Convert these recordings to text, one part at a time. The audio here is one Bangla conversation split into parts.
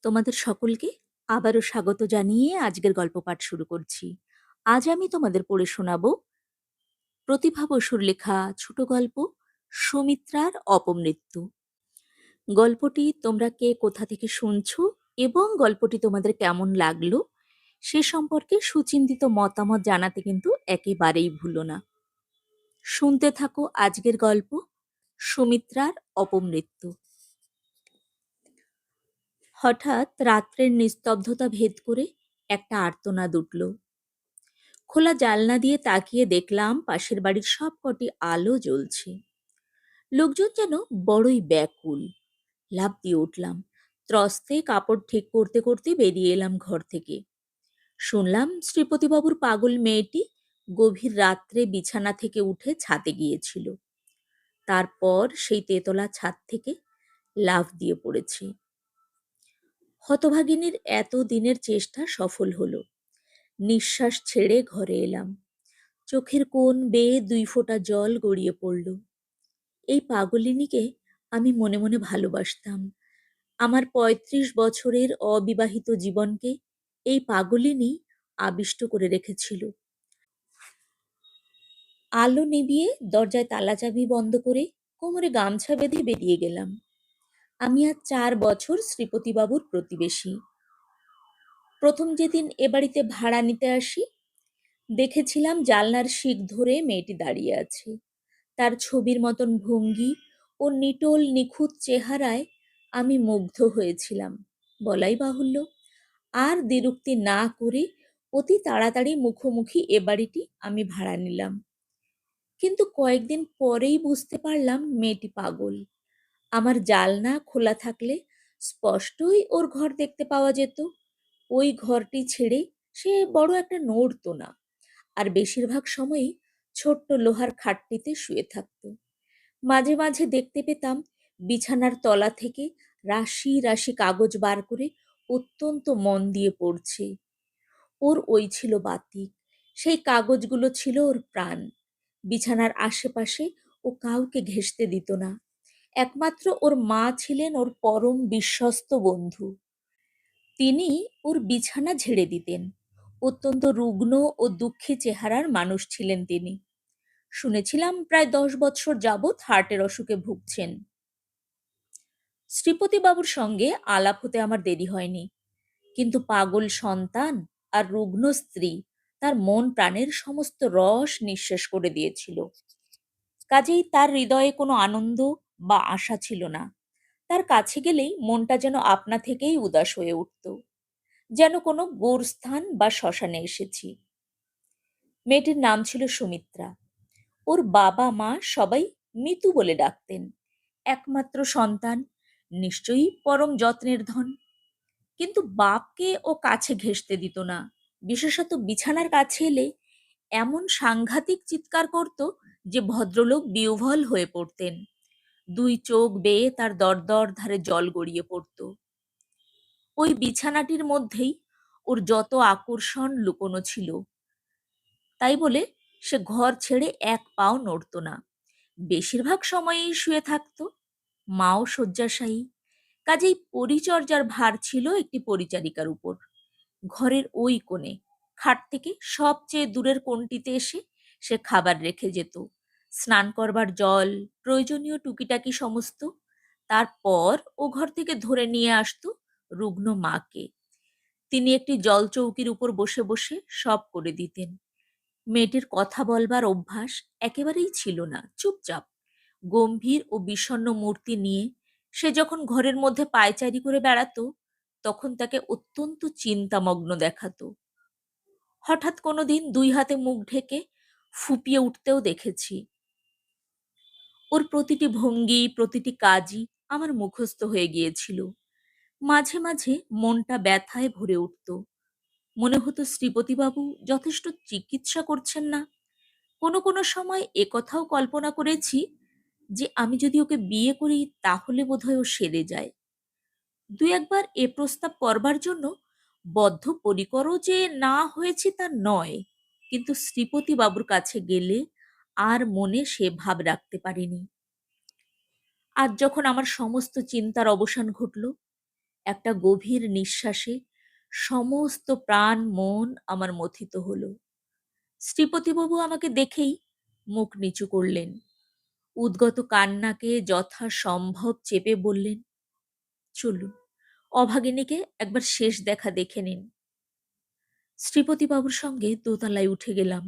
তোমাদের সকলকে আবারও স্বাগত জানিয়ে আজকের গল্প পাঠ শুরু করছি। আজ আমি তোমাদের পড়ে শোনাব প্রতিভা বসুর লেখা ছোট গল্প সুমিত্রার অপমৃত্যু। গল্পটি তোমরা কে কোথা থেকে শুনছো এবং গল্পটি তোমাদের কেমন লাগলো সে সম্পর্কে সুচিন্তিত মতামত জানাতে কিন্তু একেবারেই ভুলো না। শুনতে থাকো আজকের গল্প সুমিত্রার অপমৃত্যু। হঠাৎ রাত্রের নিস্তব্ধতা ভেদ করে একটা আর্তনাদ উঠল। খোলা জানলা দিয়ে তাকিয়ে দেখলাম পাশের বাড়ির সব কটি আলো জ্বলছে। লোকজন যেন বড়ই ব্যাকুল। লাফ দিয়ে উঠলাম, ত্রস্তে কাপড় ঠিক করতে করতে বেরিয়ে এলাম ঘর থেকে। শুনলাম শ্রীপতিবাবুর পাগল মেয়েটি গভীর রাত্রে বিছানা থেকে উঠে ছাদে গিয়েছিল। তারপর সেই তেতলা ছাদ থেকে লাফ দিয়ে পড়েছে। হতভাগিনীর এত দিনের চেষ্টা সফল হলো। নিঃশ্বাস ছেড়ে ঘরে এলাম। চোখের কোণ বেয়ে 2 ফোঁটা জল গড়িয়ে পড়ল। এই পাগলিনীকে আমি মনে মনে ভালোবাসতাম। আমার 35 বছরের অবিবাহিত জীবনকে এই পাগলিনী আবিষ্ট করে রেখেছিল। আলো নিভিয়ে দরজায় তালা চাবি বন্ধ করে কোমরে গামছা বেঁধে বেরিয়ে গেলাম। আমি আজ 4 বছর শ্রীপতিবাবুর প্রতিবেশী। প্রথম যেদিন এ বাড়িতে ভাড়া নিতে আসি, দেখেছিলাম জানলার শিক ধরে মেয়েটি দাঁড়িয়ে আছে। তার ছবির মতন ভঙ্গি ও নিটোল নিখুঁত চেহারায় আমি মুগ্ধ হয়েছিলাম বলাই বাহুল্য। আর দ্বিরুক্তি না করে অতি তাড়াতাড়ি মুখোমুখি এ বাড়িটি আমি ভাড়া নিলাম। কিন্তু কয়েকদিন পরেই বুঝতে পারলাম মেয়েটি পাগল। আমার জানলা খোলা থাকলে স্পষ্টই ওর ঘর দেখতে পাওয়া যেত। ওই ঘরটি ছেড়ে সে বড় একটা নড়তো না, আর বেশিরভাগ সময়ই ছোট্ট লোহার খাটটিতে শুয়ে থাকতো। মাঝে মাঝে দেখতে পেতাম বিছানার তলা থেকে রাশি রাশি কাগজ বার করে অত্যন্ত মন দিয়ে পড়ছে। ওর ওই ছিল বাতিক, সেই কাগজগুলো ছিল ওর প্রাণ। বিছানার আশেপাশে ও কাউকে ঘেঁষতে দিত না। একমাত্র ওর মা ছিলেন ওর পরম বিশ্বস্ত বন্ধু। তিনি ওর বিছানা ঝেড়ে দিতেন। অত্যন্ত রুগ্ন ও দুঃখী চেহারার মানুষ ছিলেন তিনি। শুনেছিলাম প্রায় 10 বছর যাবৎ হার্টের অসুখে ভুগছেন। শ্রীপতিবাবুর সঙ্গে আলাপ হতে আমার দেরি হয়নি, কিন্তু পাগল সন্তান আর রুগ্ন স্ত্রী তার মন প্রাণের সমস্ত রস নিঃশেষ করে দিয়েছিল। কাজেই তার হৃদয়ে কোনো আনন্দ বা আশা ছিল না। তার কাছে গেলেই মনটা যেন আপনা থেকেই উদাস হয়ে উঠত, যেন কোনো গোরস্থান বা শ্মশানে এসেছি। মেয়েটির নাম ছিল সুমিত্রা। ওর বাবা মা সবাই মিতু বলে ডাকতেন। একমাত্র সন্তান, নিশ্চয়ই পরম যত্নের ধন। কিন্তু বাপকে ও কাছে ঘেঁষতে দিত না। বিশেষত বিছানার কাছে এলে এমন সাংঘাতিক চিৎকার করত যে ভদ্রলোক বিহ্বল হয়ে পড়তেন। 2 চোখ বেয়ে তার দরদর ধারে জল গড়িয়ে পড়ত। ওই বিছানাটির মধ্যেই ওর যত আকর্ষণ লুকোনো ছিল, তাই বলে সে ঘর ছেড়ে এক পাও নড়ত না। বেশিরভাগ সময়েই শুয়ে থাকত। মাও শয্যাশায়ী। কাজেই পরিচর্যার ভার ছিল একটি পরিচারিকার উপর। ঘরের ওই কোণে খাট থেকে সবচেয়ে দূরের কোণটিতে এসে সে খাবার রেখে যেত, স্নান করবার জল, প্রয়োজনীয় টুকিটাকি সমস্ত। তারপর ও ঘর থেকে ধরে নিয়ে আসতো রুগ্ন মাকে। তিনি একটি জল চৌকির উপর বসে বসে সব করে দিতেন। মেয়েটির কথা বলবার অভ্যাস একেবারেই ছিল না, চুপচাপ গম্ভীর ও বিষণ্ণ মূর্তি নিয়ে সে যখন ঘরের মধ্যে পায়চারি করে বেড়াতো, তখন তাকে অত্যন্ত চিন্তামগ্ন দেখাতো। হঠাৎ কোনোদিন 2 হাতে মুখ ঢেকে ফুঁপিয়ে উঠতেও দেখেছি। ওর প্রতিটি ভঙ্গি, প্রতিটি কাজই আমার মুখস্থ হয়ে গিয়েছিল। মাঝে মাঝে মনটা ব্যথায় ভরে উঠত। মনে হতো শ্রীপতিবাবু যথেষ্ট চিকিৎসা করছেন না। কোনো কোনো সময় একথাও কল্পনা করেছি যে আমি যদি ওকে বিয়ে করি তাহলে বোধহয় ও সেরে যায়। 2 একবার এ প্রস্তাব করবার জন্য বদ্ধপরিকরও যে না হয়েছে তা নয়, কিন্তু শ্রীপতি বাবুর কাছে গেলে আর মনে সে ভাব রাখতে পারিনি। আজ যখন আমার সমস্ত চিন্তার অবসান ঘটল, একটা গভীর নিঃশ্বাসে সমস্ত প্রাণ মন আমার মথিত হলো। শ্রীপতিবাবু আমাকে দেখেই মুখ নিচু করলেন। উদ্গত কান্নাকে যথাসম্ভব চেপে বললেন, চলুন, অভাগিনীকে একবার শেষ দেখা দেখে নিন। শ্রীপতিবাবুর সঙ্গে দোতলায় উঠে গেলাম।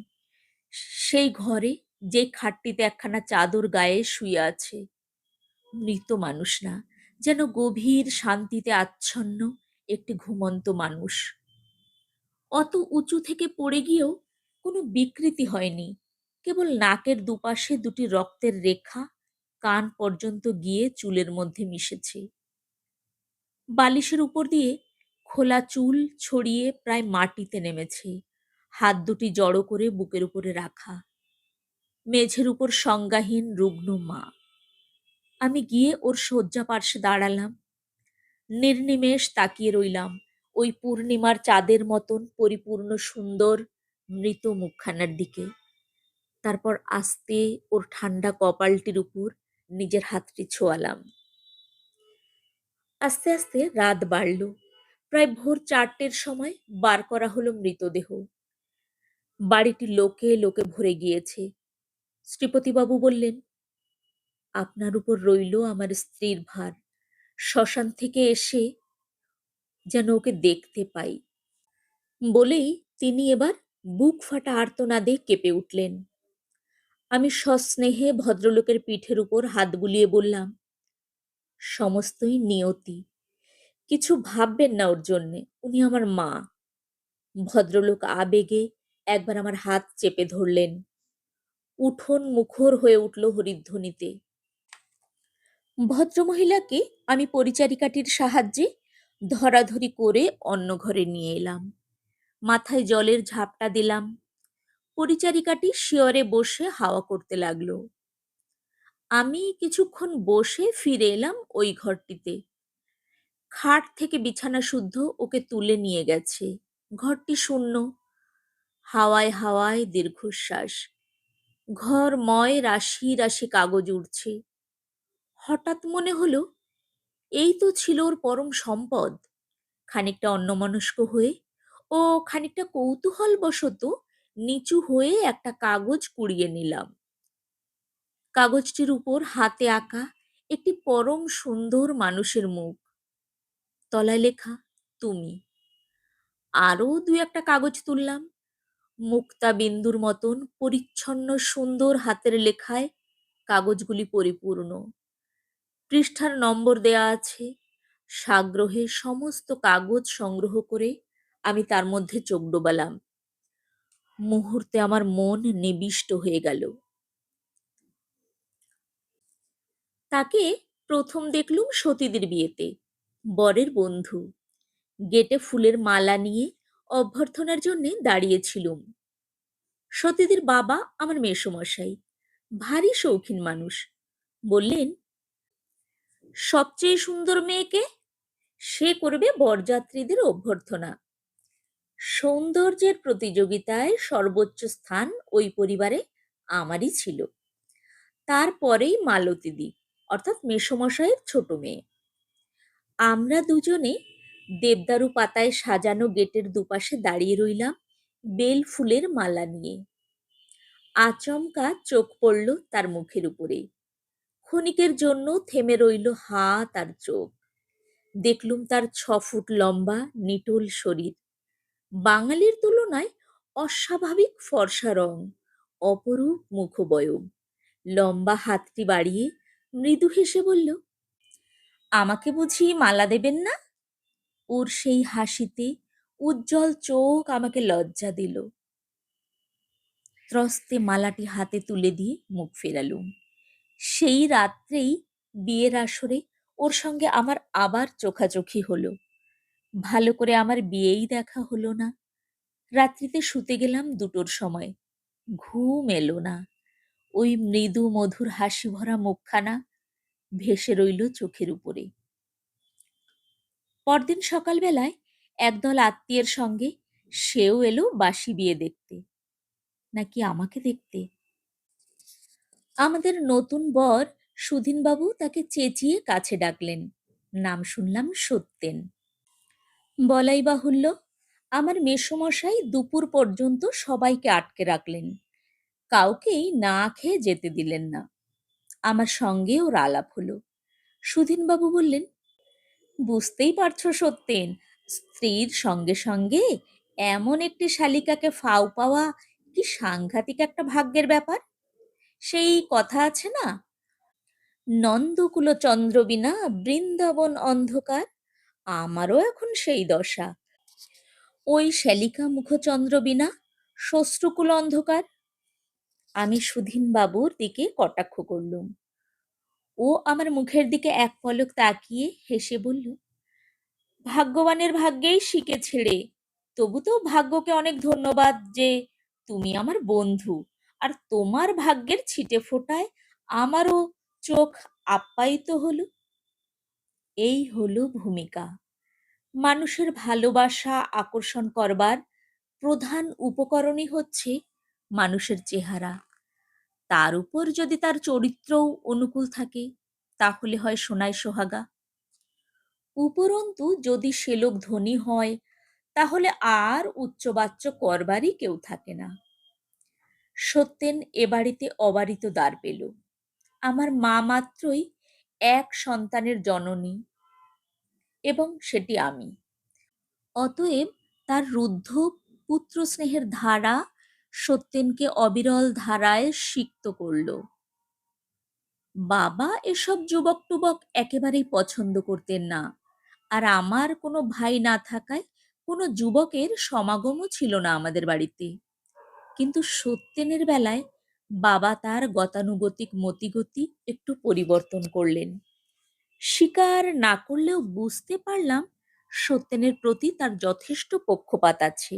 সেই ঘরে যে খাটটিতে একখানা চাদর গায়ে শুয়ে আছে, মৃত মানুষ না, যেন গভীর শান্তিতে আচ্ছন্ন একটি ঘুমন্ত মানুষ। অত উঁচু থেকে পড়ে গিয়েও কোনো বিকৃতি হয়নি, কেবল নাকের দুপাশে দুটি রক্তের রেখা কান পর্যন্ত গিয়ে চুলের মধ্যে মিশেছে। বালিশের উপর দিয়ে খোলা চুল ছড়িয়ে প্রায় মাটিতে নেমেছে, হাত দুটি জড়ো করে বুকের উপরে রাখা। মেঝের উপর সংজ্ঞাহীন রুগ্ন মা। আমি গিয়ে ওর শয্যা পার্শ্বে দাঁড়ালাম। নির্নিমেষ তাকিয়ে রইলাম ওই পূর্ণিমার চাঁদের মতন পরিপূর্ণ সুন্দর মৃত মুখখানার দিকে। তারপর আস্তে ওর ঠান্ডা কপালটির উপর নিজের হাতটি ছোঁয়ালাম। আস্তে আস্তে রাত বাড়ল। প্রায় ভোর 4টের সময় বার করা হলো মৃতদেহ। বাড়িটি লোকে লোকে ভরে গিয়েছে। শ্রীপতিবাবু বললেন, আপনার উপর রইল আমার স্ত্রীর ভার। শ্মশান থেকে এসে যেন ওকে দেখতে পাই। বলেই তিনি এবার বুক ফাটা আর্তনাদে কেঁপে উঠলেন। আমি সস্নেহে ভদ্রলোকের পিঠের উপর হাত বুলিয়ে বললাম, সমস্তই নিয়তি, কিছু ভাববেন না ওর জন্যে, উনি আমার মা। ভদ্রলোক আবেগে একবার আমার হাত চেপে ধরলেন। উঠোন মুখর হয়ে উঠল হরিধ্বনিতে। ভদ্রমহিলাকে আমি পরিচারিকাটির সাহায্যে ধরাধরি করে অন্য ঘরে নিয়ে এলাম। মাথায় জলের ঝাপটা দিলাম। পরিচারিকাটি শিয়রে বসে হাওয়া করতে লাগলো। আমি কিছুক্ষণ বসে ফিরে এলাম ওই ঘরটিতে। খাট থেকে বিছানা শুদ্ধ ওকে তুলে নিয়ে গেছে। ঘরটি শূন্য। হাওয়ায় হাওয়ায় দীর্ঘশ্বাস। ঘরময় রাশি রাশি কাগজ উড়ছে। হঠাৎ মনে হলো, এই তো ছিল ওর পরম সম্পদ। খানিকটা অন্যমনস্ক হয়ে ও খানিকটা কৌতূহলবশত নিচু হয়ে একটা কাগজ কুড়িয়ে নিলাম। কাগজটির উপর হাতে আঁকা একটি পরম সুন্দর মানুষের মুখ। তলায় লেখা, তুমি। আরও 2-1টা কাগজ তুললাম। মুক্তা বিন্দুর মতন পরিচ্ছন্ন সুন্দর হাতের লেখায় কাগজগুলি পরিপূর্ণ। পৃষ্ঠার নম্বর দেয়া আছে। সাগ্রহে সমস্ত কাগজ সংগ্রহ করে আমি তার মধ্যে চোখ ডোবালাম। মুহূর্তে আমার মন নিবিষ্ট হয়ে গেল। তাকে প্রথম দেখলুম সতীদের বিয়েতে, বরের বন্ধু। গেটে ফুলের মালা নিয়ে অভ্যর্থনার জন্যে দাঁড়িয়েছিলুম। সতীদের বাবা আমার মেসোমশাই, ভারী শৌখিন মানুষ। বললেন, সবচেয়ে সুন্দর মেয়েকে, সে করবে বরযাত্রীদের অভ্যর্থনা। সৌন্দর্যের প্রতিযোগিতায় সর্বোচ্চ স্থান ওই পরিবারে আমারই ছিল। তারপরেই মালতীদি, অর্থাৎ মেসোমশাইয়ের ছোট মেয়ে। আমরা দুজনে দেবদারু পাতায় সাজানো গেটের দুপাশে দাঁড়িয়ে রইলাম বেল ফুলের মালা নিয়ে। আচমকা চোখ পড়ল তার মুখের উপরে। ক্ষণিকের জন্য থেমে রইল হাত আর চোখ। দেখলুম তার 6 ফুট লম্বা নিটোল শরীর, বাঙালির তুলনায় অস্বাভাবিক ফর্সা রং, অপরূপ মুখবয়ব। লম্বা হাতটি বাড়িয়ে মৃদু হেসে বলল, আমাকে বুঝি মালা দেবেন না? ওর সেই হাসিতে উজ্জ্বল চোখ আমাকে লজ্জা দিল। ত্রস্তে মালাটি হাতে তুলে দিয়ে মুখ ফেরালুম। সেই রাত্রেই বিয়ের আসরে ওর সঙ্গে আমার আবার চোখাচোখি হলো। ভালো করে আমার বিয়েই দেখা হলো না। রাত্রিতে শুতে গেলাম 2টোর সময়। ঘুম এলো না। ওই মৃদু মধুর হাসি ভরা মুখখানা ভেসে রইল চোখের উপরে। পরদিন সকালবেলায় একদল আত্মীয়ের সঙ্গে সেও এলো বাসি বিয়ে দেখতে, নাকি আমাকে দেখতে। আমাদের নতুন বর সুধীনবাবু তাকে চেঁচিয়ে কাছে ডাকলেন। নাম শুনলাম সত্যেন। বলাই বাহুল্য, আমার মেসোমশাই দুপুর পর্যন্ত সবাইকে আটকে রাখলেন, কাউকেই না খেয়ে যেতে দিলেন না। আমার সঙ্গে ওর আলাপ হলো। সুধীনবাবু বললেন, বুঝতেই পারছো সত্যেন, স্ত্রীর সঙ্গে সঙ্গে এমন একটি শালিকাকে ফাও পাওয়া কি সাংঘাতিক একটা ভাগ্যের ব্যাপার। সেই কথা আছে না, নন্দকুল চন্দ্র বিনা বৃন্দাবন অন্ধকার। আমারও এখন সেই দশা। ওই শ্যালিকা মুখচন্দ্র বিনা শ্বশ্রুকুল অন্ধকার। আমি সুধীনবাবুর দিকে কটাক্ষ করলুম। ও আমার মুখের দিকে এক পলক তাকিয়ে হেসে বলল, ভাগ্যবানের ভাগ্যেই শিখেছে রে। তবু তো ভাগ্যকে অনেক ধন্যবাদ যে তুমি আমার বন্ধু, আর তোমার ভাগ্যের ছিটে ফোটায় আমারও চোখ আপ্যায়িত হলো। এই হলো ভূমিকা। মানুষের ভালোবাসা আকর্ষণ করবার প্রধান উপকরণই হচ্ছে মানুষের চেহারা। তার উপর যদি তার চরিত্রও অনুকূল থাকে, তাহলে হয় সোনায় সোহাগা। উপরন্তু যদি সে লোক ধনী হয়, তাহলে আর উচ্চবাচ্য করবারই কেউ থাকে না। সত্যেন এ বাড়িতে অবারিত দ্বার পেল। আমার মা মাত্রই এক সন্তানের জননী, এবং সেটি আমি। অতএব তার রুদ্ধ পুত্র স্নেহের ধারা সত্যেনকে অবিরল ধারায় সিক্ত করল। বাবা এসব যুবক টুবক একেবারেই পছন্দ করতেন না, আর আমার কোনো ভাই না থাকায় কোনো যুবকের সমাগমও ছিল না আমাদের বাড়িতে। কিন্তু সত্যেনের বেলায় বাবা তার গতানুগতিক মতিগতি একটু পরিবর্তন করলেন। স্বীকার না করলেও বুঝতে পারলাম সত্যেনের প্রতি তার যথেষ্ট পক্ষপাত আছে।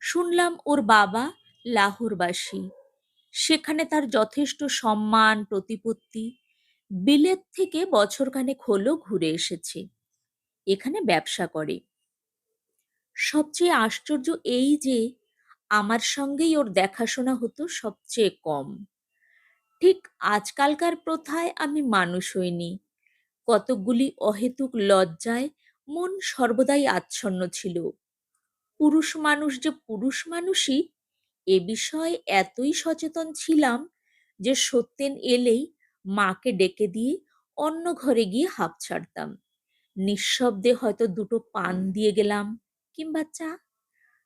শুনলাম ওর বাবা লাহোরবাসী, সেখানে তার যথেষ্ট সম্মান প্রতিপত্তি। বিলেত থেকে বছরখানেক হলো ঘুরে এসেছে, এখানে ব্যবসা করে। সবচেয়ে আশ্চর্য এই যে আমার সঙ্গেই ওর দেখাশোনা হতো সবচেয়ে কম। ঠিক আজকালকার প্রথায় আমি মানুষ হইনি। কতকগুলি অহেতুক লজ্জায় মন সর্বদাই আচ্ছন্ন ছিল। পুরুষ মানুষ যে পুরুষ মানুষই, এ বিষয়ে এতই সচেতন ছিলাম যে সত্যেন এলেই মাকে ডেকে দিয়ে অন্য ঘরে গিয়ে হাঁপ ছাড়তাম। নিঃশব্দে হয়তো দুটো পান দিয়ে গেলাম, কিংবা চা।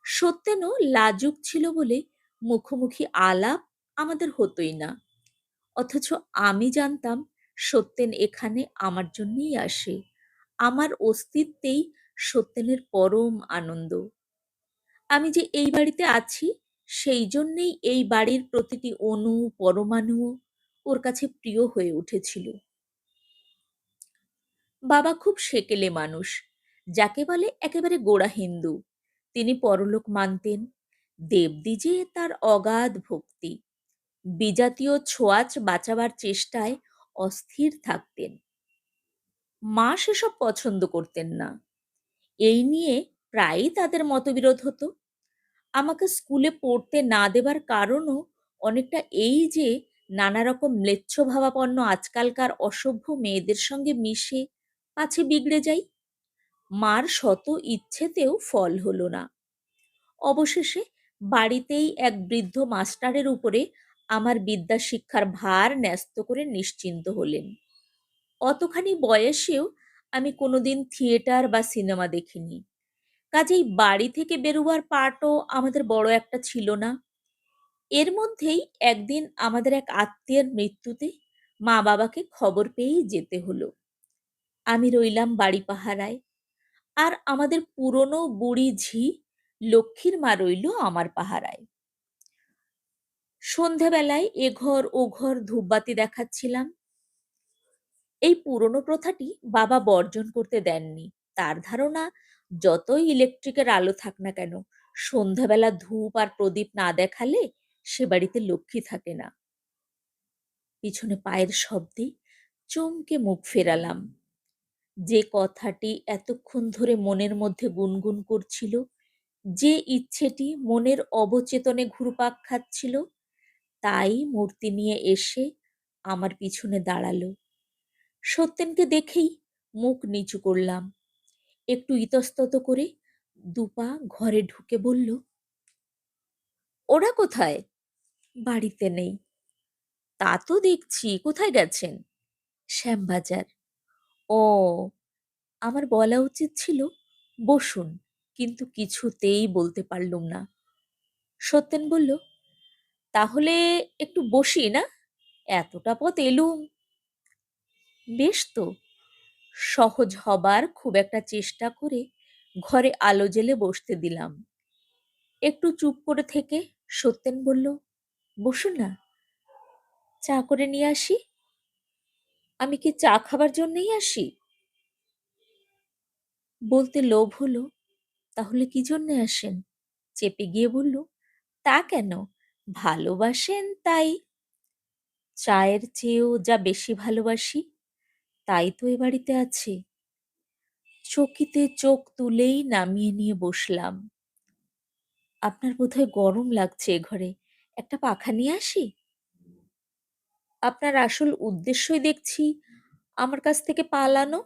সত্যেনও লাজুক ছিল বলে মুখোমুখি আলাপ আমাদের হতোই না। অথচ আমি জানতাম সত্যেন এখানে আমার জন্যই আসে। আমার অস্তিত্বেই সত্যেনের পরম আনন্দ। আমি যে এই বাড়িতে আছি, সেই জন্যেই এই বাড়ির প্রতিটি অণু পরমাণুও ওর কাছে প্রিয় হয়ে উঠেছিল। বাবা খুব সেকেলে মানুষ, যাকে বলে একেবারে গোড়া হিন্দু। তিনি পরলোক মানতেন, দেবদ্বিজে তার অগাধ ভক্তি। বিজাতীয় ছোঁয়াচ বাঁচাবার চেষ্টায় অস্থির থাকতেন। মা সেসব পছন্দ করতেন না। এই নিয়ে প্রায়ই তাদের মতবিরোধ হতো। আমাকে স্কুলে পড়তে না দেবার কারণও অনেকটা এই যে নানা রকম ম্লেচ্ছভাবাপন্ন আজকালকার অসভ্য মেয়েদের সঙ্গে মিশে পাছে বিগড়ে যাই। মার শত ইচ্ছেতেও ফল হলো না। অবশেষে বাড়িতেই এক বৃদ্ধ মাস্টারের উপরে আমার বিদ্যা শিক্ষার ভার ন্যস্ত করে নিশ্চিন্ত হলেন। অতখানি বয়সেও আমি কোনোদিন থিয়েটার বা সিনেমা দেখিনি, কাজেই বাড়ি থেকে বেরোবার পাটও আমাদের বড় একটা ছিল না। এর মধ্যেই একদিন আমাদের এক আত্মীয়ের মৃত্যুতে মা বাবাকে খবর পেয়েই যেতে হলো। আমি রইলাম বাড়ি পাহারায়, আর আমাদের পুরনো বুড়ি ঝি লক্ষ্মীর মা রইল আমার পাহারায়। সন্ধেবেলায় এ ঘর ও ঘর ধূপবাতি দেখাচ্ছিলাম। এই পুরনো প্রথাটি বাবা বর্জন করতে দেননি। তার ধারণা, যতই ইলেকট্রিকের আলো থাক না কেন, সন্ধ্যাবেলা ধূপ আর প্রদীপ না দেখালে সে বাড়িতে লক্ষ্মী থাকে না। পিছনে পায়ের শব্দে চমকে মুখ ফেরালাম। যে কথাটি এতক্ষণ ধরে মনের মধ্যে গুনগুন করছিল, যে ইচ্ছেটি মনের অবচেতনে ঘুরপাক খাচ্ছিল, তাই মূর্তি নিয়ে এসে আমার পিছনে দাঁড়ালো। সত্যেনকে দেখেই মুখ নিচু করলাম। একটু ইতস্তত করে দুপা ঘরে ঢুকে বলল, ওরা কোথায়? বাড়িতে নেই। তা তো দেখছি, কোথায় গেছেন? শ্যামবাজার। ও, আমার বলা উচিত ছিল বসুন, কিন্তু কিছুতেই বলতে পারলুম না। সত্যেন বলল, তাহলে একটু বসি না, এতটা পথ এলুম। বেশ তো। সহজ হবার খুব একটা চেষ্টা করে ঘরে আলো জ্বেলে বসতে দিলাম। একটু চুপ করে থেকে সত্যেন বলল, বসুন না, চা করে নিয়ে আসি। আমি কি চা খাবার জন্যই আসি? বলতে লোভ হলো, তাহলে কি জন্যে আসেন? চেপে গিয়ে বলল, তা কেন, ভালোবাসেন তাই। চায়ের চেয়েও যা বেশি ভালোবাসি তাই তো এ বাড়িতে আছে। চকিতে চোখ তুলেই নামিয়ে নিয়ে বসলাম। আপনার বোধহয় গরম লাগছে এ ঘরে, একটা পাখা নিয়ে আসি? আপনার আসল উদ্দেশ্যই দেখছি আমার কাছ থেকে পালানো।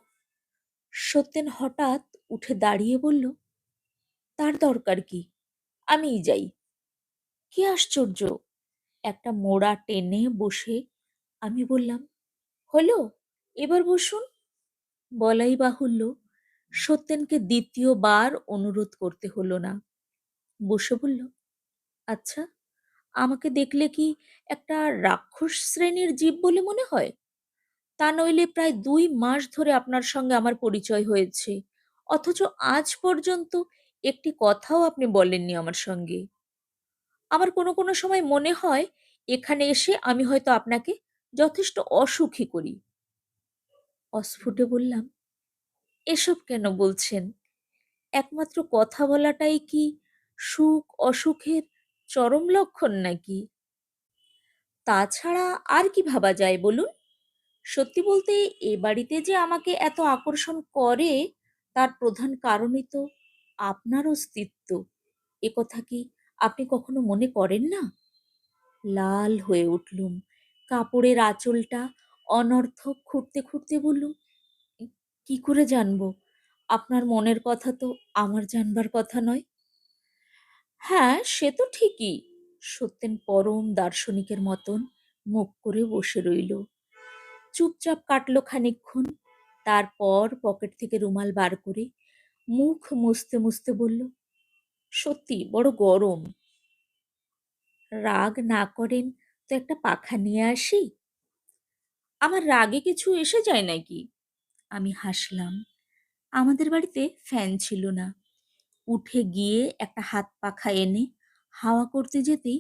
সত্যেন হঠাৎ উঠে দাঁড়িয়ে বলল, তার দরকার কি, আমিই যাই। কি আশ্চর্য! একটা মোড়া টেনে বসে আমি বললাম, হলো, এবার বসুন। বলাই বাহুল্য, সত্যেনকে দ্বিতীয়বার অনুরোধ করতে হলো না। বসে বলল, আচ্ছা, আমাকে দেখলে কি একটা রাক্ষস শ্রেণীর জীব বলে মনে হয়? তা নইলে প্রায় 2 মাস ধরে আপনার সঙ্গে আমার পরিচয় হয়েছে, অথচ আজ পর্যন্ত একটি কথাও আপনি বলেননি আমার সঙ্গে। আমার কোনো কোনো সময় মনে হয় এখানে এসে আমি হয়তো আপনাকে যথেষ্ট অসুখী করি। অস্ফুটে বললাম, এসব কেন বলছেন? একমাত্র কথা বলাটাই কি সুখ অসুখের চরম লক্ষণ নাকি? তাছাড়া আর কি ভাবা যায় বলুন? সত্যি বলতে, এ বাড়িতে যে আমাকে এত আকর্ষণ করে তার প্রধান কারণই তো আপনার অস্তিত্ব। এ কথা কি আপনি কখনো মনে করেন না? লাল হয়ে উঠলুম। কাপড়ের আঁচলটা অনর্থক খুঁড়তে খুঁড়তে বললুম, কি করে জানবো? আপনার মনের কথা তো আমার জানবার কথা নয়। হ্যাঁ, সে তো ঠিকই। সত্যেন পরম দার্শনিকের মতন মুখ করে বসে রইল। চুপচাপ কাটলো খানিকক্ষণ। তারপর পকেট থেকে রুমাল বার করে মুখ মুছতে মুছতে বলল, সত্যি বড় গরম। রাগ না করেন তো একটা পাখা নিয়ে আসি? আমার রাগে কিছু এসে যায় নাকি? আমি হাসলাম। আমাদের বাড়িতে ফ্যান ছিল না। উঠে গিয়ে একটা হাত পাখা এনে হাওয়া করতে যেতেই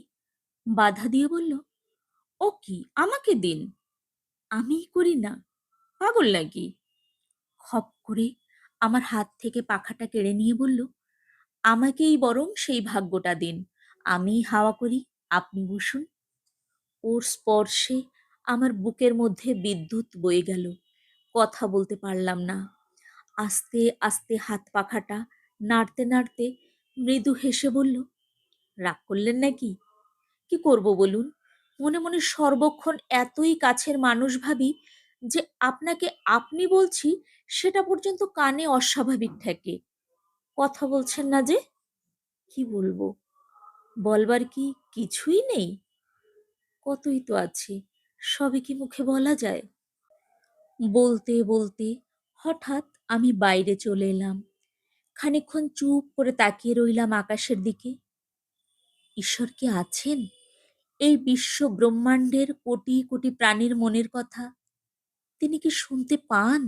বাধা দিয়ে বলল, ও কি, আমাকে দিন, আমিই করি না, পাগল নাকি? খপ করে আমার হাত থেকে পাখাটা কেড়ে নিয়ে বলল, আমাকেই বরং সেই ভাগ্যটা দিন, আমিই হাওয়া করি, আপনি বসুন। ওর স্পর্শে আমার বুকের মধ্যে বিদ্যুৎ বয়ে গেল। কথা বলতে পারলাম না। আস্তে আস্তে হাত পাখাটা নাড়তে নাড়তে মৃদু হেসে বলল, রাগ করলেন নাকি? কি করব বলুন, মনে মনে সর্বক্ষণ এতই কাছের মানুষ ভাবি যে আপনাকে আপনি বলছি সেটা পর্যন্ত কানে অস্বাভাবিক ঠেকে। কথা বলছেন না যে? কি বলবো, বলবার কি কিছুই নেই? কতই তো আছে, সবই কি মুখে বলা যায়? বলতে বলতে হঠাৎ আমি বাইরে চলে এলাম। খানিকক্ষণ চুপ করে তাকিয়ে রইলাম আকাশের দিকে। ঈশ্বর কি আছেন? এই বিশ্ব ব্রহ্মাণ্ডের কোটি কোটি প্রাণীর মনের কথা তিনি কি শুনতে পান?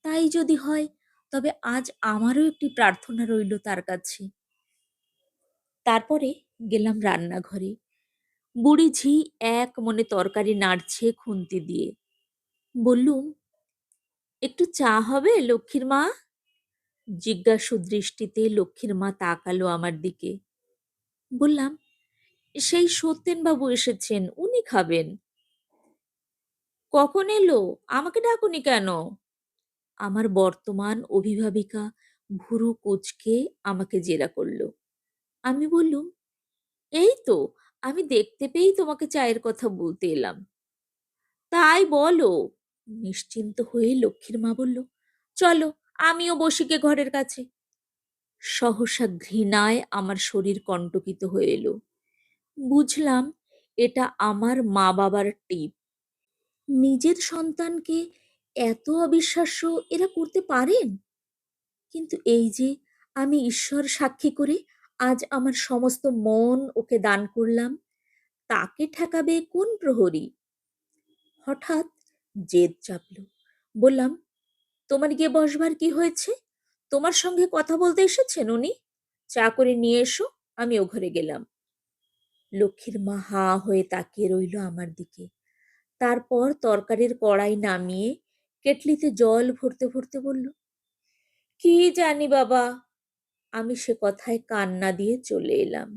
তাই যদি হয়, তবে আজ আমারও একটি প্রার্থনা রইল তার কাছে। তারপরে গেলাম রান্নাঘরে। বুড়ি ঝি এক মনে তরকারি নাড়ছে খুন্তি দিয়ে। বললুম, একটু চা হবে লক্ষ্মীর মা? জিজ্ঞাসু দৃষ্টিতে লক্ষ্মীর মা তাকালো আমার দিকে। বললাম, সেই সত্যেনবাবু এসেছেন, উনি খাবেন। কখন এলো, আমাকে ডাকুনি কেন? আমার বর্তমান অভিভাবিকা ভুরু কুঁচকে আমাকে জেরা করল। আমি বললুম, এই তো, আমি দেখতে পেয়েই তোমাকে চায়ের কথা বলতে এলাম। তাই বলো। নিশ্চিন্ত হয়ে লক্ষ্মীর মা বলল, চলো, আমিও বসিকে ঘরের কাছে। সহসা ঘৃণায় আমার শরীর কণ্টকিত হয়ে এলো। বুঝলাম এটা আমার মা বাবার টিপ। নিজের সন্তানকে এত অবিশ্বাস্য এরা করতে পারেন? কিন্তু এই যে আমি ঈশ্বর সাক্ষী করে আজ আমার সমস্ত মন ওকে দান করলাম, তাকে ঠেকাবে কোন প্রহরী? হঠাৎ জেদ চাপল। বললাম, তোমার গিয়ে বসবার কি হয়েছে? তোমার সঙ্গে কথা বলতে এসেছেন উনি। চা করে নিয়ে এসো। আমি ও ঘরে গেলাম। লক্ষ্মীর মা হা হয়ে তাকিয়ে রইল আমার দিকে। তারপর তরকারির কড়াই নামিয়ে কেটলিতে জল ভরতে ভরতে বলল, কি জানি বাবা। আমি সে কথায় কান্না দিয়ে চলে এলাম।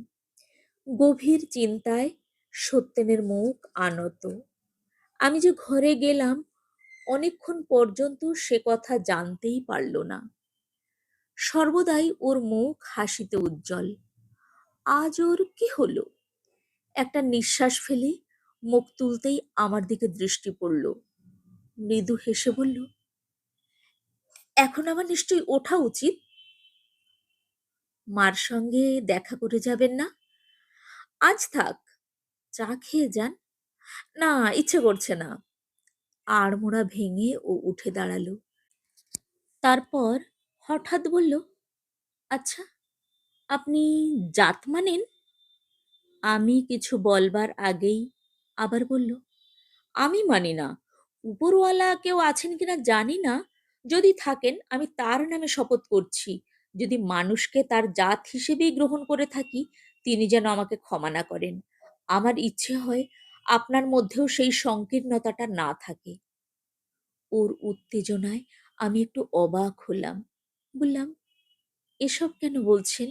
গভীর চিন্তায় সত্যেনের মুখ আনত। আমি যে ঘরে গেলাম অনেকক্ষণ পর্যন্ত সে কথা জানতেই পারল না। সর্বদাই ওর মুখ হাসিতে উজ্জ্বল। আজ ওর কি হলো? একটা নিঃশ্বাস ফেলে মুখ তুলতেই আমার দিকে দৃষ্টি পড়ল। মৃদু হেসে বলল, এখন আমার নিশ্চয়ই ওঠা উচিত। মার সঙ্গে দেখা করে যাবেন না? আজ থাক, চা খেয়ে যান। না, ইচ্ছে করছে না। আড়মোড়া ভেঙে ও উঠে দাঁড়ালো। তারপর হঠাৎ বলল, আচ্ছা, আপনি জাত মানেন? আমি কিছু বলবার আগেই আবার বলল, আমি মানি না। উপরওয়ালা কেউ আছেন কিনা জানি না। যদি থাকেন আমি তার নামে শপথ করছি, যদি মানুষকে তার জাত হিসেবেই গ্রহণ করে থাকি, তিনি যেন আমাকে ক্ষমা না করেন। আমার ইচ্ছে হয় আপনার মধ্যেও সেই সংকীর্ণতাটা না থাকে। ওর উত্তেজনায় আমি একটু অবাক হলাম। বললাম, এসব কেন বলছেন?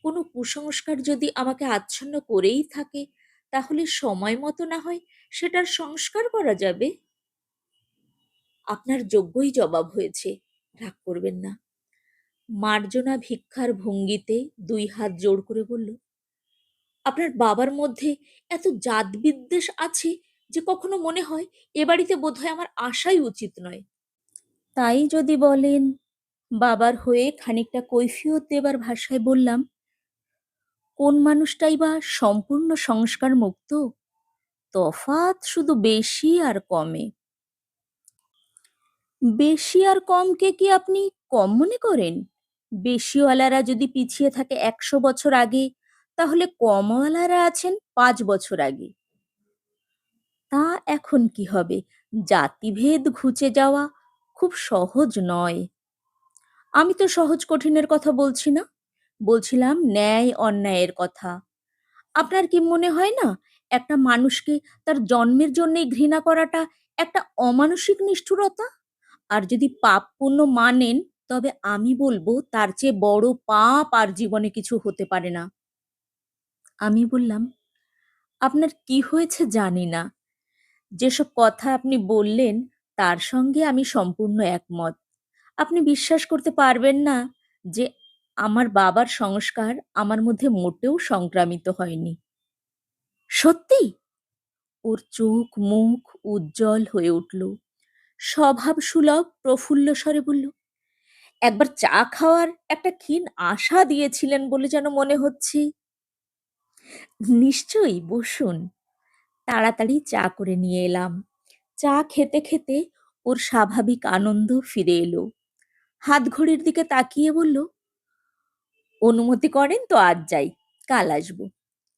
কোনো কুসংস্কার যদি আমাকে আচ্ছন্ন করেই থাকে, তাহলে সময় মতো না হয় সেটার সংস্কার করা যাবে। আপনার যোগ্যই জবাব হয়েছে, রাগ করবেন না। মার্জনা ভিক্ষার ভঙ্গিতে দুই হাত জোড় করে বলল, আপনার বাবার মধ্যে এত জাত বিদ্বেষ আছে যে কখনো মনে হয় এ বাড়িতে বোধহয় আমার আসাই উচিত নয়। তাই যদি বলেন, বাবার হয়ে খানিকটা কৈফিয়ত দেবার ভাষায় বললাম, কোন মানুষটাই বা সম্পূর্ণ সংস্কার মুক্ত? তফাৎ শুধু বেশি আর কমে। বেশি আর কমকে কি আপনি কম মনে করেন? বেশিওয়ালারা যদি পিছিয়ে থাকে 100 বছর আগে, তাহলে কমওয়ালারা আছেন 5 বছর আগে। তা এখন কি হবে? জাতিভেদ ঘুচে যাওয়া খুব সহজ নয়। আমি তো সহজ কঠিনের কথা বলছি না, বলছিলাম ন্যায় অন্যায়ের কথা। আপনার কি মনে হয় না, একটা মানুষকে তার জন্মের জন্যই ঘৃণা করাটা একটা অমানুষিক নিষ্ঠুরতা? আর যদি পাপ পুণ্য মানেন, তবে আমি বলবো তার চেয়ে বড় পাপ আর জীবনে কিছু হতে পারে না। আমি বললাম, আপনার কি হয়েছে জানি না। যেসব কথা আপনি বললেন তার সঙ্গে আমি সম্পূর্ণ একমত। আপনি বিশ্বাস করতে পারবেন না যে আমার বাবার সংস্কার আমার মধ্যে মোটেও সংক্রামিত হয়নি। সত্যি? ওর চোখ মুখ উজ্জ্বল হয়ে উঠল। স্বভাব সুলভ প্রফুল্ল স্বরে বলল, একবার চা খাওয়ার একটা ক্ষীণ আশা দিয়েছিলেন বলে যেন মনে হচ্ছে। নিশ্চয়ই, বসুন। তাড়াতাড়ি চা করে নিয়ে এলাম। চা খেতে খেতে ওর স্বাভাবিক আনন্দ ফিরে এলো। হাত ঘড়ির দিকে তাকিয়ে বলল, অনুমতি করেন তো আজ যাই, কাল আসবো।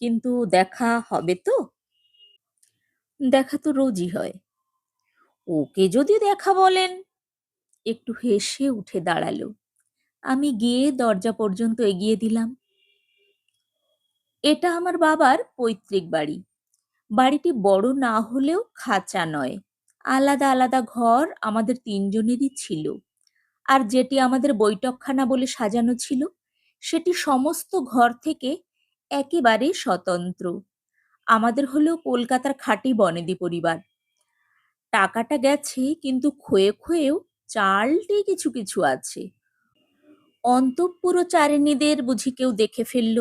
কিন্তু দেখা হবে তো? দেখা তো রোজই হয়। ওকে যদি দেখা বলেন। একটু হেসে উঠে দাঁড়ালো। আমি গিয়ে দরজা পর্যন্ত এগিয়ে দিলাম। এটা আমার বাবার পৈতৃক বাড়ি। বাড়িটি বড় না হলেও খাঁচা নয়। আলাদা আলাদা ঘর আমাদের তিনজনেরই ছিল। আর যেটি আমাদের বৈঠকখানা বলে সাজানো ছিল, সেটি সমস্ত ঘর থেকে একেবারে স্বতন্ত্র। আমাদের হলো কলকাতার খাঁটি বনেদি পরিবার। টাকাটা গেছে, কিন্তু ক্ষয়ে ক্ষয়েও চালটি কিছু কিছু আছে। অন্তঃপুরচারিণীদের বুঝি কেউ দেখে ফেলল,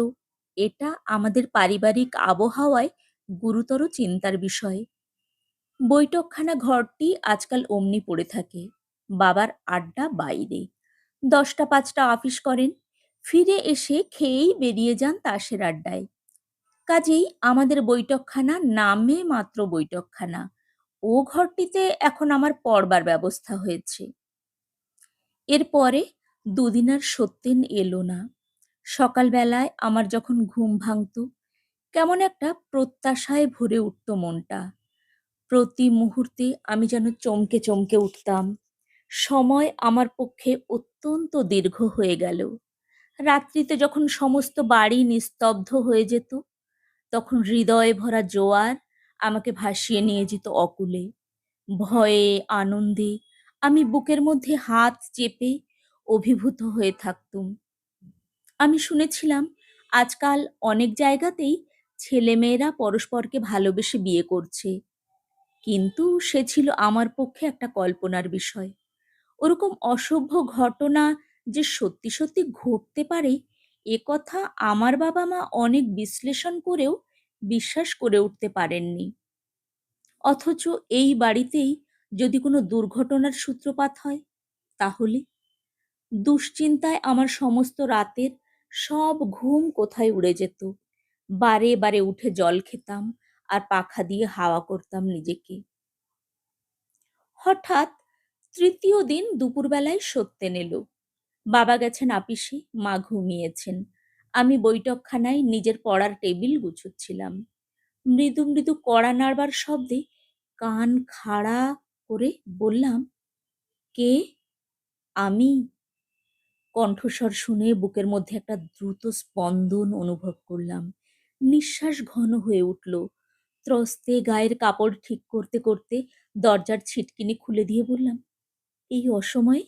এটা আমাদের পারিবারিক আবহাওয়ায় গুরুতর চিন্তার বিষয়। বৈঠকখানা ঘরটি আজকাল অমনি পড়ে থাকে। বাবার আড্ডা বাইরে। 10টা 5টা অফিস করেন, ফিরে এসে খেয়েই বেরিয়ে যান তাসের আড্ডায়। কাজেই আমাদের বৈঠকখানা নামে মাত্র বৈঠকখানা, ও ঘরটিতে এখন আমার পড়বার ব্যবস্থা হয়েছে। এরপরে দুদিন আর সত্যেন এলো না। সকালবেলায় আমার যখন ঘুম ভাঙত, কেমন একটা প্রত্যাশায় ভরে উঠত মনটা। প্রতি মুহূর্তে আমি যেন চমকে চমকে উঠতাম। সময় আমার পক্ষে অত্যন্ত দীর্ঘ হয়ে গেল। রাত্রিতে যখন সমস্ত বাড়ি নিস্তব্ধ হয়ে যেত, তখন হৃদয়ে ভরা জোয়ার আমাকে ভাসিয়ে নিয়ে যেত অকূলে। ভয়ে আনন্দে আমি বুকের মধ্যে হাত চেপে অভিভূত হয়ে থাকতুম। আমি শুনেছিলাম আজকাল অনেক জায়গাতেই ছেলেমেয়েরা পরস্পরকে ভালোবেসে বিয়ে করছে, কিন্তু সে ছিল আমার পক্ষে একটা কল্পনার বিষয়। ওরকম অসভ্য ঘটনা যে সত্যি সত্যি ঘটতে পারে, এ কথা আমার বাবা মা অনেক বিশ্লেষণ করেও বিশ্বাস করে উঠতে পারেননি। অথচ এই বাড়িতেই যদি কোনো দুর্ঘটনার সূত্রপাত হয়, তাহলে দুশ্চিন্তায় আমার সমস্ত রাতের সব ঘুম কোথায় উড়ে যেত। বারে বারে উঠে জল খেতাম আর পাখা দিয়ে হাওয়া করতাম নিজেকে। হঠাৎ তৃতীয় দিন দুপুরবেলায় সত্যেন এলো। বাবা গেছেন আপিসে, মা ঘুমিয়েছেন। আমি বৈঠকখানায় নিজের পড়ার টেবিল গুছোচ্ছিলাম। মৃদু মৃদু কড়া নাড়বার শব্দে কান খাড়া করে বললাম, কে? আমি। কণ্ঠস্বর শুনে বুকের মধ্যে একটা দ্রুত স্পন্দন অনুভব করলাম। নিঃশ্বাস ঘন হয়ে উঠল। ত্রস্তে গায়ের কাপড় ঠিক করতে করতে দরজার ছিটকিনি খুলে দিয়ে বললাম, এই অসময়ে?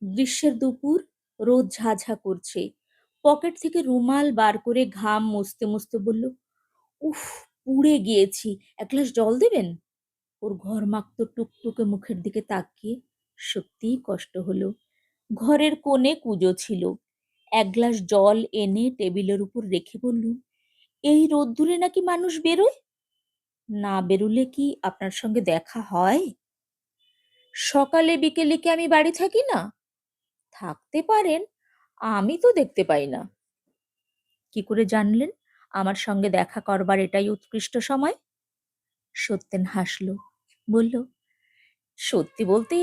গ্রীষ্মের দুপুর, রোদ ঝাঝা করছে। পকেট থেকে রুমাল বার করে ঘাম মুছতে মুছতে বলল, উফ, পুড়ে গিয়েছি, এক গ্লাস জল দেবেন? ওর ঘর্মাক্ত টুকটুকে মুখের দিকে তাকিয়ে সত্যিই কষ্ট হলো। ঘরের কোণে কুঁজো ছিল। এক গ্লাস জল এনে টেবিলের উপর রেখে বললুম, এই রোদ্দুরে নাকি মানুষ বেরোয়? না বেরুলে কি আপনার সঙ্গে দেখা হয়? সকালে বিকেলে কি আমি বাড়ি থাকি না? থাকতে পারেন, আমি তো দেখতে পাই না। কি করে জানলেন আমার সঙ্গে দেখা করবার এটাই উৎকৃষ্ট সময়? সত্যেন হাসল, বলল, সত্যি বলতে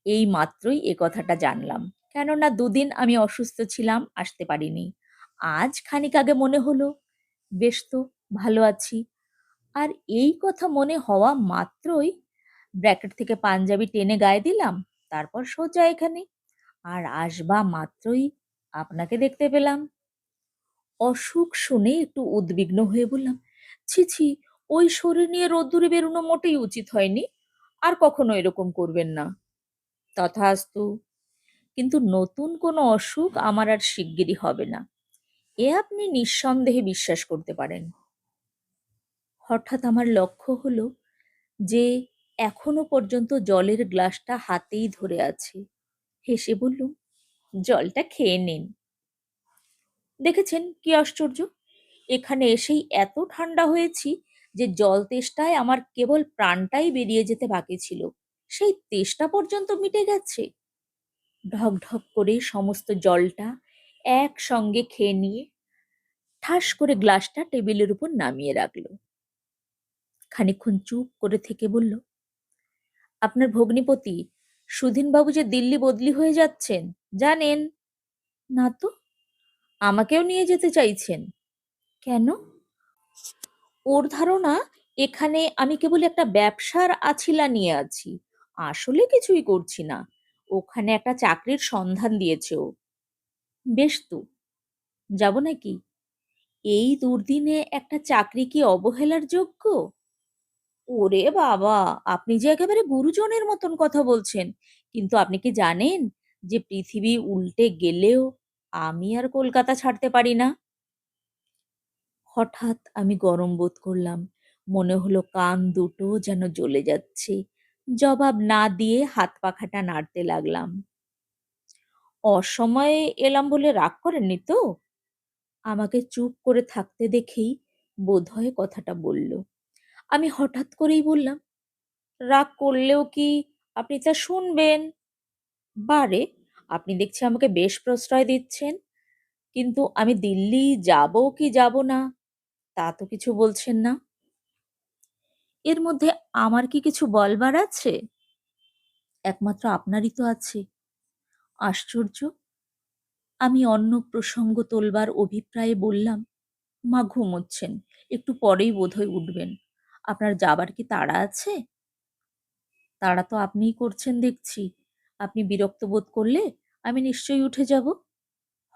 এই মাত্রই এ কথাটা জানলাম। কেননা দুদিন আমি অসুস্থ ছিলাম, আসতে পারিনি। আজ খানিক আগে মনে হলো, বেশ তো, ভালো আছি। আর এই কথা মনে হওয়া মাত্রই ব্র্যাকেট থেকে পাঞ্জাবি টেনে গায়ে দিলাম, তারপর সোজা এখানে। আর আসবা মাত্রই আপনাকে দেখতে পেলাম। অসুখ শুনে একটু উদ্বিগ্ন হয়ে বললাম, ছি ছি, ওই শরীর নিয়ে রোদ্দুরে বেরোনো মোটেই উচিত হয়নি। আর কখনো এরকম করবেন না। তথাস্তু। কিন্তু নতুন কোনো অসুখ আমার আর শিগগিরই হবে না, এ আপনি নিঃসন্দেহে বিশ্বাস করতে পারেন। হঠাৎ আমার লক্ষ্য হলো যে এখনো পর্যন্ত জলের গ্লাসটা হাতেই ধরে আছে। হেসে বললুম, জলটা খেয়ে নিন। দেখেছেন কি আশ্চর্য, এখানে এসেই এত ঠান্ডা হয়েছি যে জল তেষ্টায় আমার কেবল প্রাণটাই বেরিয়ে যেতে বাকি ছিল, সেই তেষ্টা পর্যন্ত মিটে গেছে। ঢক ঢক করে সমস্ত জলটা একসঙ্গে খেয়ে নিয়ে ঠাস করে গ্লাসটা টেবিলের উপর নামিয়ে রাখলো। খানিকক্ষণ চুপ করে থেকে বলল, আপনার ভগ্নিপতি সুধীনবাবু যে দিল্লি বদলি হয়ে যাচ্ছেন, জানেন? না তো। আমাকেও নিয়ে যেতে চাইছেন? কেন? ওর ধারণা এখানে আমি কেবল একটা ব্যবসার আছিলা নিয়ে আছি, আসলে কিছুই করছি না। ওখানে একটা চাকরির সন্ধান দিয়েছে ও। বেশ তো, যাব নাকি? এই দুর্দিনে একটা চাকরি কি অবহেলার যোগ্য? ওরে বাবা, আপনি যে একেবারে গুরুজনের মতন কথা বলছেন। কিন্তু আপনি কি জানেন যে পৃথিবী উল্টে গেলেও আমি আর কলকাতা ছাড়তে পারি না? হঠাৎ আমি গরম বোধ করলাম। মনে হলো কান দুটো যেন জ্বলে যাচ্ছে। জবাব না দিয়ে হাত পাখাটা নাড়তে লাগলাম। অসময়ে এলাম বলে রাগ করেননি তো? আমাকে চুপ করে থাকতে দেখেই বোধহয় কথাটা বলল। আমি হঠাৎ করেই বললাম, রাগ করলেও কি আপনি তা শুনবেন? বারে, আপনি দেখছি আমাকে বেশ প্রশ্রয় দিচ্ছেন, কিন্তু আমি দিল্লি যাব কি যাব না তা তো কিছু বলছেন না। এর মধ্যে আমার কি কিছু বলবার আছে? একমাত্র আপনারই তো আছে। আশ্চর্য! আমি অন্য প্রসঙ্গ তোলবার অভিপ্রায়ে বললাম, মা ঘুমোচ্ছেন, একটু পরেই বোধহয় উঠবেন। আপনার যাবার কি তাড়া আছে? তাড়া তো আপনিই করছেন দেখছি। আপনি বিরক্ত বোধ করলে আমি নিশ্চয়ই উঠে যাব।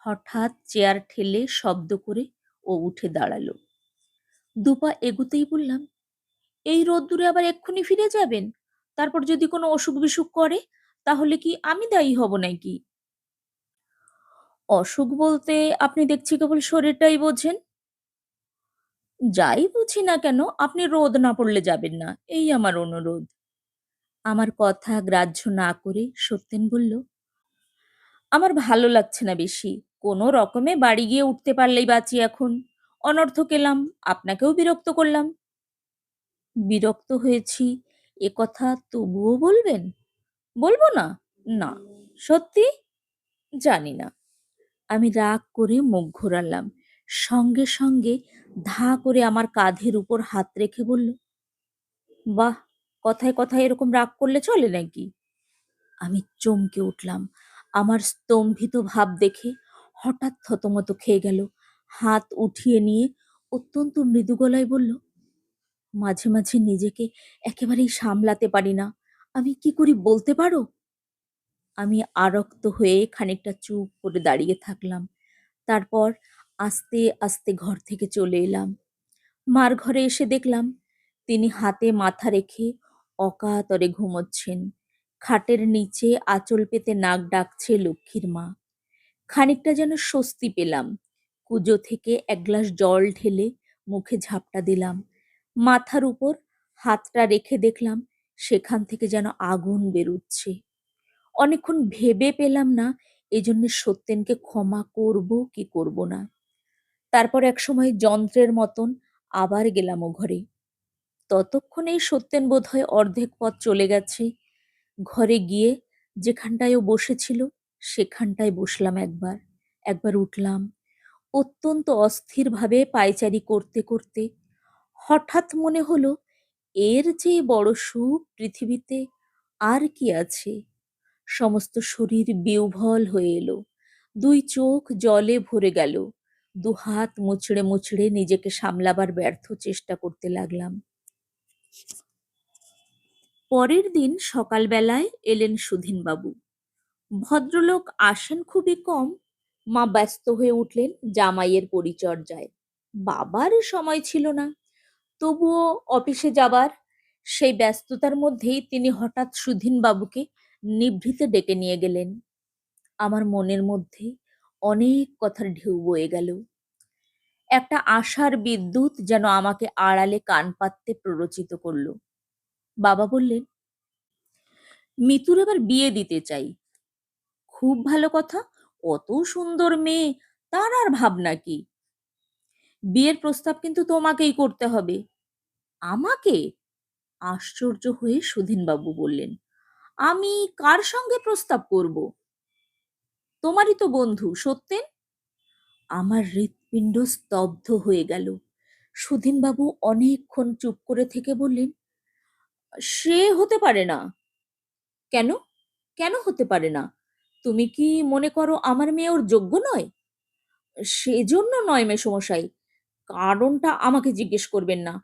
হঠাৎ চেয়ার ঠেলে শব্দ করে ও উঠে দাঁড়ালো। দুপা এগুতেই বললাম, এই রোদ্দুরে আবার এক্ষুনি ফিরে যাবেন? তারপর যদি কোনো অসুখ বিসুখ করে, তাহলে কি আমি দায়ী হব নাকি? অসুখ বলতে আপনি দেখছি কেবল শরীরটাই বোঝেন। যাই বুঝি না কেন, আপনি রোদ না পড়লে যাবেন না, এই আমার অনুরোধ। আমার কথা গ্রাহ্য না করে সত্যেন বলল, আমার ভালো লাগছে না বেশি। কোনো রকমে বাড়ি গিয়ে উঠতে পারলেই বাঁচি এখন। অনর্থক এলাম, আপনাকেও বিরক্ত করলাম। বিরক্ত হয়েছি এ কথা তবুও বলবেন? বলবো না? না। সত্যি? জানি না। আমি রাগ করে মুখ ঘোরালাম। সঙ্গে সঙ্গে ধা করে আমার কাঁধের উপর হাত রেখে বলল, বাহ, কথায় কথায় এরকম রাগ করলে চলে নাকি? আমি চমকে উঠলাম। আমার স্তম্ভিত ভাব দেখে হঠাৎ থতমত খেয়ে গেল। হাত উঠিয়ে নিয়ে অত্যন্ত মৃদু গলায় বলল, মাঝে মাঝে নিজেকে একেবারেই সামলাতে পারি না। আমি কি করি বলতে পারো? আমি আরক্ত হয়ে খানিকটা চুপ করে দাঁড়িয়ে থাকলাম। তারপর আস্তে আস্তে ঘর থেকে চলে এলাম। মার ঘরে এসে দেখলাম তিনি হাতে মাথা রেখে অকাতরে ঘুমোচ্ছেন। খাটের নিচে আঁচল পেতে নাক ডাকছে লক্ষ্মীর মা। খানিকটা যেন স্বস্তি পেলাম। কুজো থেকে এক গ্লাস জল ঢেলে মুখে ঝাপটা দিলাম। মাথার উপর হাতটা রেখে দেখলাম সেখান থেকে যেন আগুন বেরুচ্ছে। অনেকক্ষণ ভেবে পেলাম না এজন্য সত্যেনকে ক্ষমা করব কি করব না। তারপর একসময় যন্ত্রের মতন আবার গেলাম ও ঘরে। ততক্ষণেই সত্যেন বোধহয় অর্ধেক পথ চলে গেছে। ঘরে গিয়ে যেখানটায় ও বসেছিল সেখানটায় বসলাম একবার, একবার উঠলাম। অত্যন্ত অস্থিরভাবে পায়চারি করতে করতে হঠাৎ মনে হলো, এর চেয়ে বড় সুখ পৃথিবীতে আর কি আছে? সমস্ত শরীর বিহ্বল হয়ে এলো। দুই চোখ জলে ভরে গেল। দুহাত মুচড়ে মুচড়ে নিজেকে সামলাবার ব্যর্থ চেষ্টা করতে লাগলাম। পরের দিন সকালবেলায় এলেন সুধীনবাবু। ভদ্রলোক আসেন খুবই কম। মা ব্যস্ত হয়ে উঠলেন জামাইয়ের পরিচর্যায়। বাবার সময় ছিল না, তবুও অফিসে যাবার সেই ব্যস্ততার মধ্যেই তিনি হঠাৎ সুধীনবাবুকে নিভৃতে ডেকে নিয়ে গেলেন। আমার মনের মধ্যে অনেক কথার ঢেউ বয়ে গেল। একটা আশার বিদ্যুৎ যেন আমাকে আড়ালে কান পাততে প্ররোচিত করল। বাবা বললেন, মিতুর এবার বিয়ে দিতে চাই। খুব ভালো কথা, অত সুন্দর মেয়ে, তার আর ভাবনা কি? বিয়ের প্রস্তাব কিন্তু তোমাকেই করতে হবে। আমাকে? আশ্চর্য হয়ে সুধীনবাবু বললেন, আমি কার সঙ্গে প্রস্তাব করব? তোমারই তো বন্ধু সত্যেন। আমার হৃৎপিণ্ড স্তব্ধ হয়ে গেল। সুধীনবাবু অনেকক্ষণ চুপ করে থেকে বললেন, সে হতে পারে না। কেন? কেন হতে পারে না? তুমি কি মনে করো আমার মেয়ে ওর যোগ্য নয়? সেজন্য নয় মেসোমশাই, কারণটা আমাকে জিজ্ঞেস করবেন না।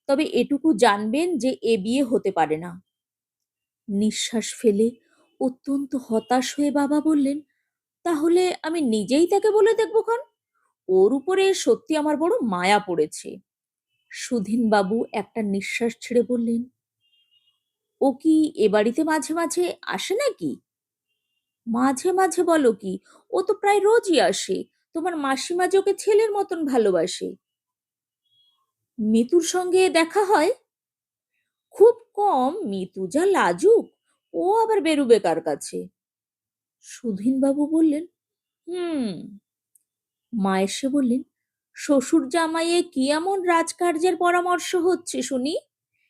তবে এটুকু জানবেন যে এ বিয়ে হতে পারে না। নিঃশ্বাস ফেলে অত্যন্ত হতাশ হয়ে বাবা বললেন, তাহলে আমি নিজেই তাকে বলে দেখবো ক্ষণ। ওর উপরে সত্যি আমার বড় মায়া পড়েছে। সুধীনবাবু একটা নিঃশ্বাস ছেড়ে বললেন, ও কি এ বাড়িতে মাঝে মাঝে আসে নাকি? মাঝে মাঝে বলো কি, ও তো প্রায় রোজই আসে। তোমার মাসিমা যে ওকে ছেলের মতন ভালোবাসে। মিতুর সঙ্গে দেখা হয়? খুব কম। মিতু যা লাজুক, ও আবার বেরুবে কার কাছে? সুধীনবাবু বললেন, হুম। মা এসে বললেন, শ্বশুর জামাইয়ে কি এমন রাজকার্যের পরামর্শ হচ্ছে শুনি?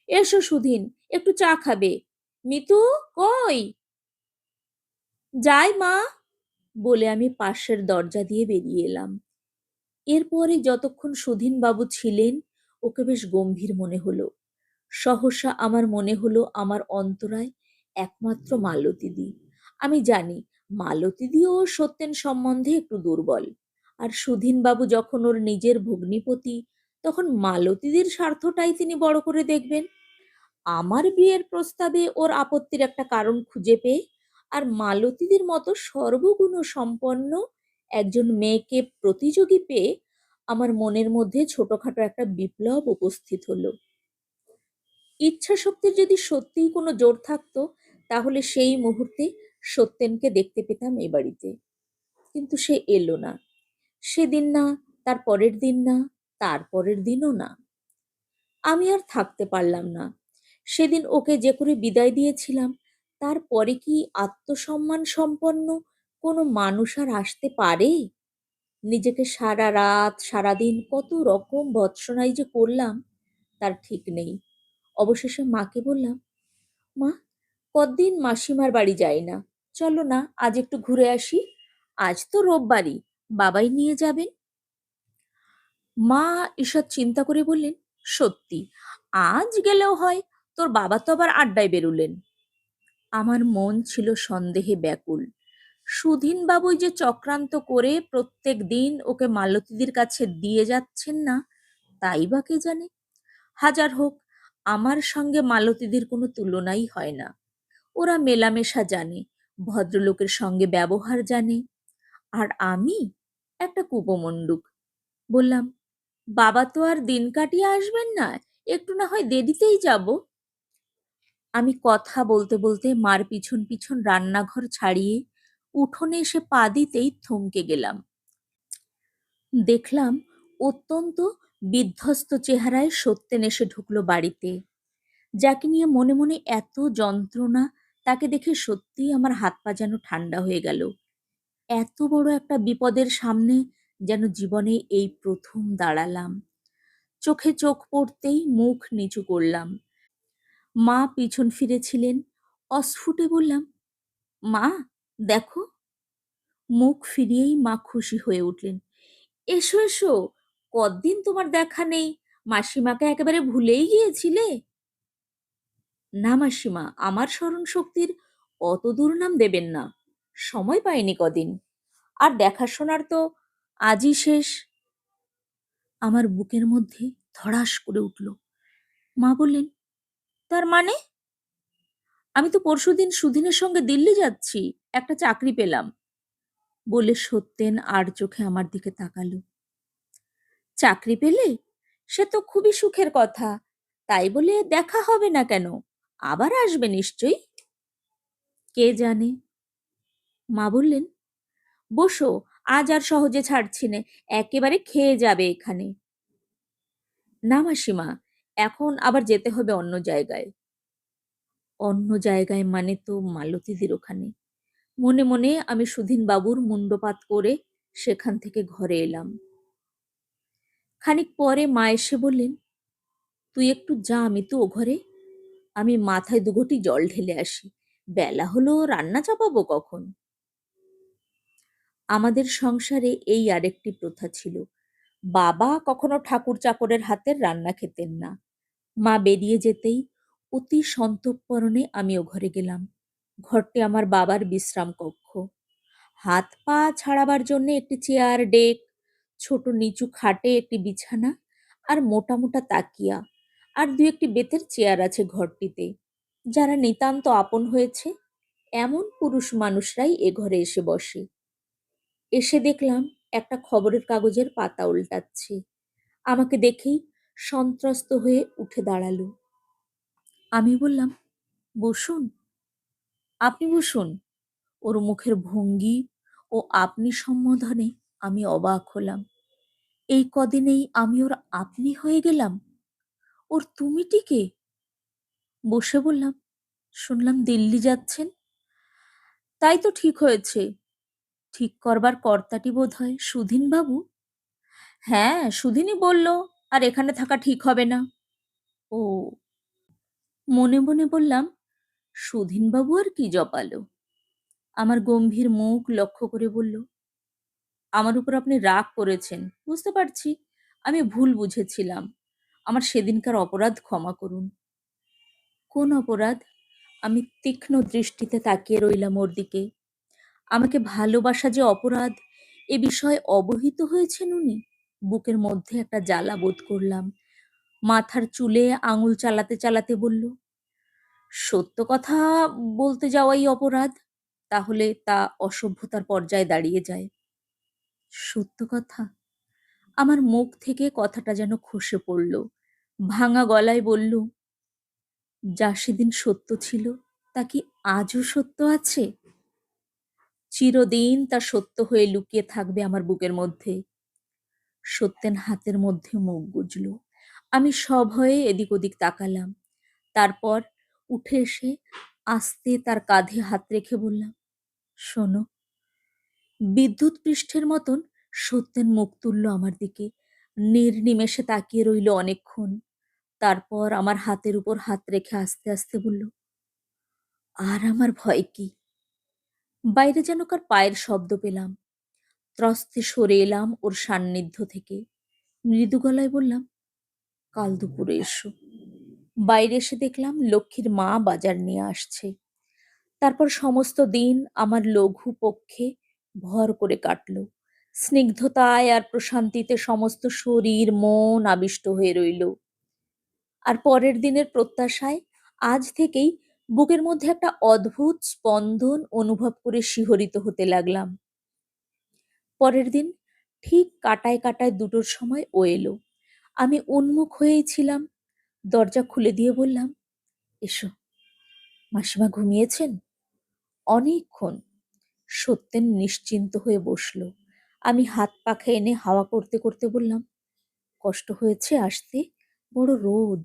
এসো সুধীন, একটু চা খাবে। মিতু কই? যাই মা। বলে আমি পাশের দরজা দিয়ে বেরিয়ে এলাম। এরপরে যতক্ষণ সুধীনবাবু ছিলেন ওকে বেশ গম্ভীর মনে হলো। সহসা আমার মনে হলো আমার অন্তরায় একমাত্র মালতীদি। আমি জানি মালতীদিও সত্যেন সম্বন্ধে একটু দুর্বল। আর সুধীনবাবু যখন ওর নিজের ভগ্নিপতি, তখন মালতীদির স্বার্থটাই তিনি বড় করে দেখবেন। আমার বিয়ের প্রস্তাবে ওর আপত্তির একটা কারণ খুঁজে পেয়ে আর মালতীদির মতো সর্বগুণ সম্পন্ন একজন মেয়েকে প্রতিযোগী পেয়ে আমার মনের মধ্যে ছোটখাটো একটা বিপ্লব উপস্থিত হলো। ইচ্ছা শক্তির যদি সত্যিই কোনো জোর থাকতো, তাহলে সেই মুহূর্তে সত্যেনকে দেখতে পেতাম এ বাড়িতে। কিন্তু সে এলো না। সেদিন না, তার পরের দিন না, তার পরের দিনও না। আমি আর থাকতে পারলাম না। সেদিন ওকে যে করে বিদায় দিয়েছিলাম, তারপরে কি আত্মসম্মান সম্পন্ন কোনো মানুষ আর আসতে পারে? নিজেকে সারা রাত সারাদিন কত রকম ভৎসনাই যে করলাম তার ঠিক নেই। অবশেষে মাকে বললাম, মা, কতদিন মাসিমার বাড়ি যাই না, চলো না আজ একটু ঘুরে আসি। আজ তো রোববারই, বাবাই নিয়ে যাবেন। মা ঈষৎ চিন্তা করে বললেন, সত্যি আজ গেলেও হয়, তোর বাবা তো আবার আড্ডায় বেরুলেন। আমার মন ছিল সন্দেহে ব্যাকুল। সুধীনবাবুই যে চক্রান্ত করে প্রত্যেক দিন ওকে মালতীদির কাছে দিয়ে যাচ্ছেন না, তাই বা কে জানে। হাজার হোক, আমার সঙ্গে মালতীদির কোনো তুলনাই হয় না। ওরা মেলামেশা জানে, ভদ্রলোকের সঙ্গে ব্যবহার জানে। আর আমি একটা কূপমণ্ডুক। বললাম, বাবা তো আর দিন কাটিয়ে আসবেন না, একটু না হয় দেরিতেই যাব। আমি কথা বলতে বলতে মার পিছন পিছন রান্নাঘর ছাড়িয়ে উঠোনে এসে পা দিতেই থমকে গেলাম। দেখলাম অত্যন্ত বিধ্বস্ত চেহারায় সত্যেন এসে ঢুকলো বাড়িতে। যাকে নিয়ে মনে মনে এত যন্ত্রণা, তাকে দেখে সত্যিই আমার হাত পা যেন ঠান্ডা হয়ে গেল। এত বড় একটা বিপদের সামনে যেন জীবনে এই প্রথম দাঁড়ালাম। চোখে চোখ পড়তেই মুখ নিচু করলাম। মা পিছন ফিরেছিলেন। অস্ফুটে বললাম, মা, দেখো। মুখ ফিরিয়েই মা খুশি হয়ে উঠলেন। এসো এসো, কতদিন তোমার দেখা নেই, মাসিমাকে একেবারে ভুলেই গিয়েছিলে। না মাসিমা, আমার স্মরণ শক্তির অত দুর্নাম দেবেন না। সময় পাইনি কদিন, আর দেখাশোনার তো আজই শেষ। আমার বুকের মধ্যে ধড়াস করে উঠল। মা বললেন, তার মানে? আমি তো পরশুদিন সুধীনের সঙ্গে দিল্লি যাচ্ছি, একটা চাকরি পেলাম। বলে সত্যেন আর চোখে আমার দিকে তাকালো। চাকরি পেলে? সে তো খুবই সুখের কথা। তাই বলে দেখা হবে না কেন? আবার আসবে নিশ্চয়ই। কে জানে। মা বললেন, বসো, আজ আর সহজে ছাড়ছি নে, একেবারে খেয়ে যাবে এখানে। না মাসিমা, এখন আবার যেতে হবে অন্য জায়গায়। অন্য জায়গায় মানে তো মালতীদের ওখানে। মনে মনে আমি সুধীনবাবুর মুণ্ডপাত করে সেখান থেকে ঘরে এলাম। খানিক পরে মা এসে বললেন, তুই একটু যা মিতু ও ঘরে, আমি মাথায় দুঘটি জল ঢেলে আসি। বেলা হলো, রান্না চাপাবো কখন? আমাদের সংসারে এই আরেকটি প্রথা ছিল। বাবা কখনো ঠাকুর চাকরের হাতের রান্না খেতেন না। মা বেরিয়ে যেতেই অতি সন্তর্পণে আমি ও ঘরে গেলাম। ঘরটি আমার বাবার বিশ্রাম কক্ষ। হাত পা ছাড়াবার জন্য একটি চেয়ার, ডেক, ছোট নিচু খাটে একটি বিছানা আর মোটা মোটা তাকিয়া আর দু একটি বেতের চেয়ার আছে ঘরটিতে। যারা নিতান্ত আপন হয়েছে এমন পুরুষ মানুষরাই এ ঘরে এসে বসে। এসে দেখলাম একটা খবরের কাগজের পাতা উল্টাচ্ছে। আমাকে দেখেই সন্ত্রস্ত হয়ে উঠে দাঁড়ালো। আমি বললাম, বসুন। আপনি বসুন। ওর মুখের ভঙ্গি ও আপনি সম্বোধনে আমি অবাক হলাম। এই কদিনেই আমি ওর আপনি হয়ে গেলাম। ওর তুমিটিকে। বসে বললাম, শুনলাম দিল্লি যাচ্ছেন। তাই তো ঠিক হয়েছে। ঠিক করবার কর্তাটি বোধ হয় সুধীনবাবু। হ্যাঁ, সুধীনই বলল, আর এখানে থাকা ঠিক হবে না। ও। মনে মনে বললাম, সুধীনবাবু আর কি জপালো। আমার গম্ভীর মুখ লক্ষ্য করে বলল, আমার উপর আপনি রাগ করেছেন, বুঝতে পারছি। আমি ভুল বুঝেছিলাম। আমার সেদিনকার অপরাধ ক্ষমা করুন। কোন অপরাধ? আমি তীক্ষ্ণ দৃষ্টিতে তাকিয়ে রইলাম ওর দিকে। আমাকে ভালোবাসা যে অপরাধ, এ বিষয়ে অবহিত হয়েছেন উনি? বুকের মধ্যে একটা জ্বালা বোধ করলাম। মাথার চুলে আঙুল চালাতে চালাতে বলল, সত্য কথা বলতে যাওয়াই অপরাধ? তাহলে তা অসভ্যতার পর্যায়ে দাঁড়িয়ে যায়। সত্য কথা? আমার মুখ থেকে কথাটা যেন খসে পড়ল। ভাঙা গলায় বলল, যা সেদিন সত্য ছিল তা কি আজও সত্য আছে? চিরদিন তা সত্য হয়ে লুকিয়ে থাকবে আমার বুকের মধ্যে। সত্যেন হাতের মধ্যে মুখ গুজল। আমি সভয়ে এদিক ওদিক তাকালাম। তারপর উঠে এসে আস্তে তার কাঁধে হাত রেখে বললাম, শোনো। বিদ্যুৎ পৃষ্ঠের মতন সত্যেন মুখ তুলল আমার দিকে। নির্নিমেষে তাকিয়ে রইল অনেকক্ষণ। তারপর আমার হাতের উপর হাত রেখে আস্তে আস্তে বলল, আর আমার ভয় কি? বাইরে যেন কার পায়ের শব্দ পেলাম। ত্রস্তে সরে এলাম ওর সান্নিধ্য থেকে। মৃদু গলায় বললাম, কাল দুপুরে এসো। বাইরে এসে দেখলাম লক্ষ্মীর মা বাজার নিয়ে আসছে। তারপর সমস্ত দিন আমার লঘু পক্ষে ভর করে কাটল। স্নিগ্ধতায় আর প্রশান্তিতে সমস্ত শরীর মন আবিষ্ট হয়ে রইল। আর পরের দিনের প্রত্যাশায় আজ থেকেই বুকের মধ্যে একটা অদ্ভুত স্পন্দন অনুভব করে শিহরিত হতে লাগলাম। পরের দিন ঠিক কাটায় কাটায় 2টোর সময় ও এলো। আমি উন্মুখ হয়েই ছিলাম। দরজা খুলে দিয়ে বললাম, এসো। মাসিমা ঘুমিয়েছেন? অনেকক্ষণ। সত্যেন নিশ্চিন্ত হয়ে বসল। আমি হাত পাখা এনে হাওয়া করতে করতে বললাম, কষ্ট হয়েছে আসতে? বড় রোদ।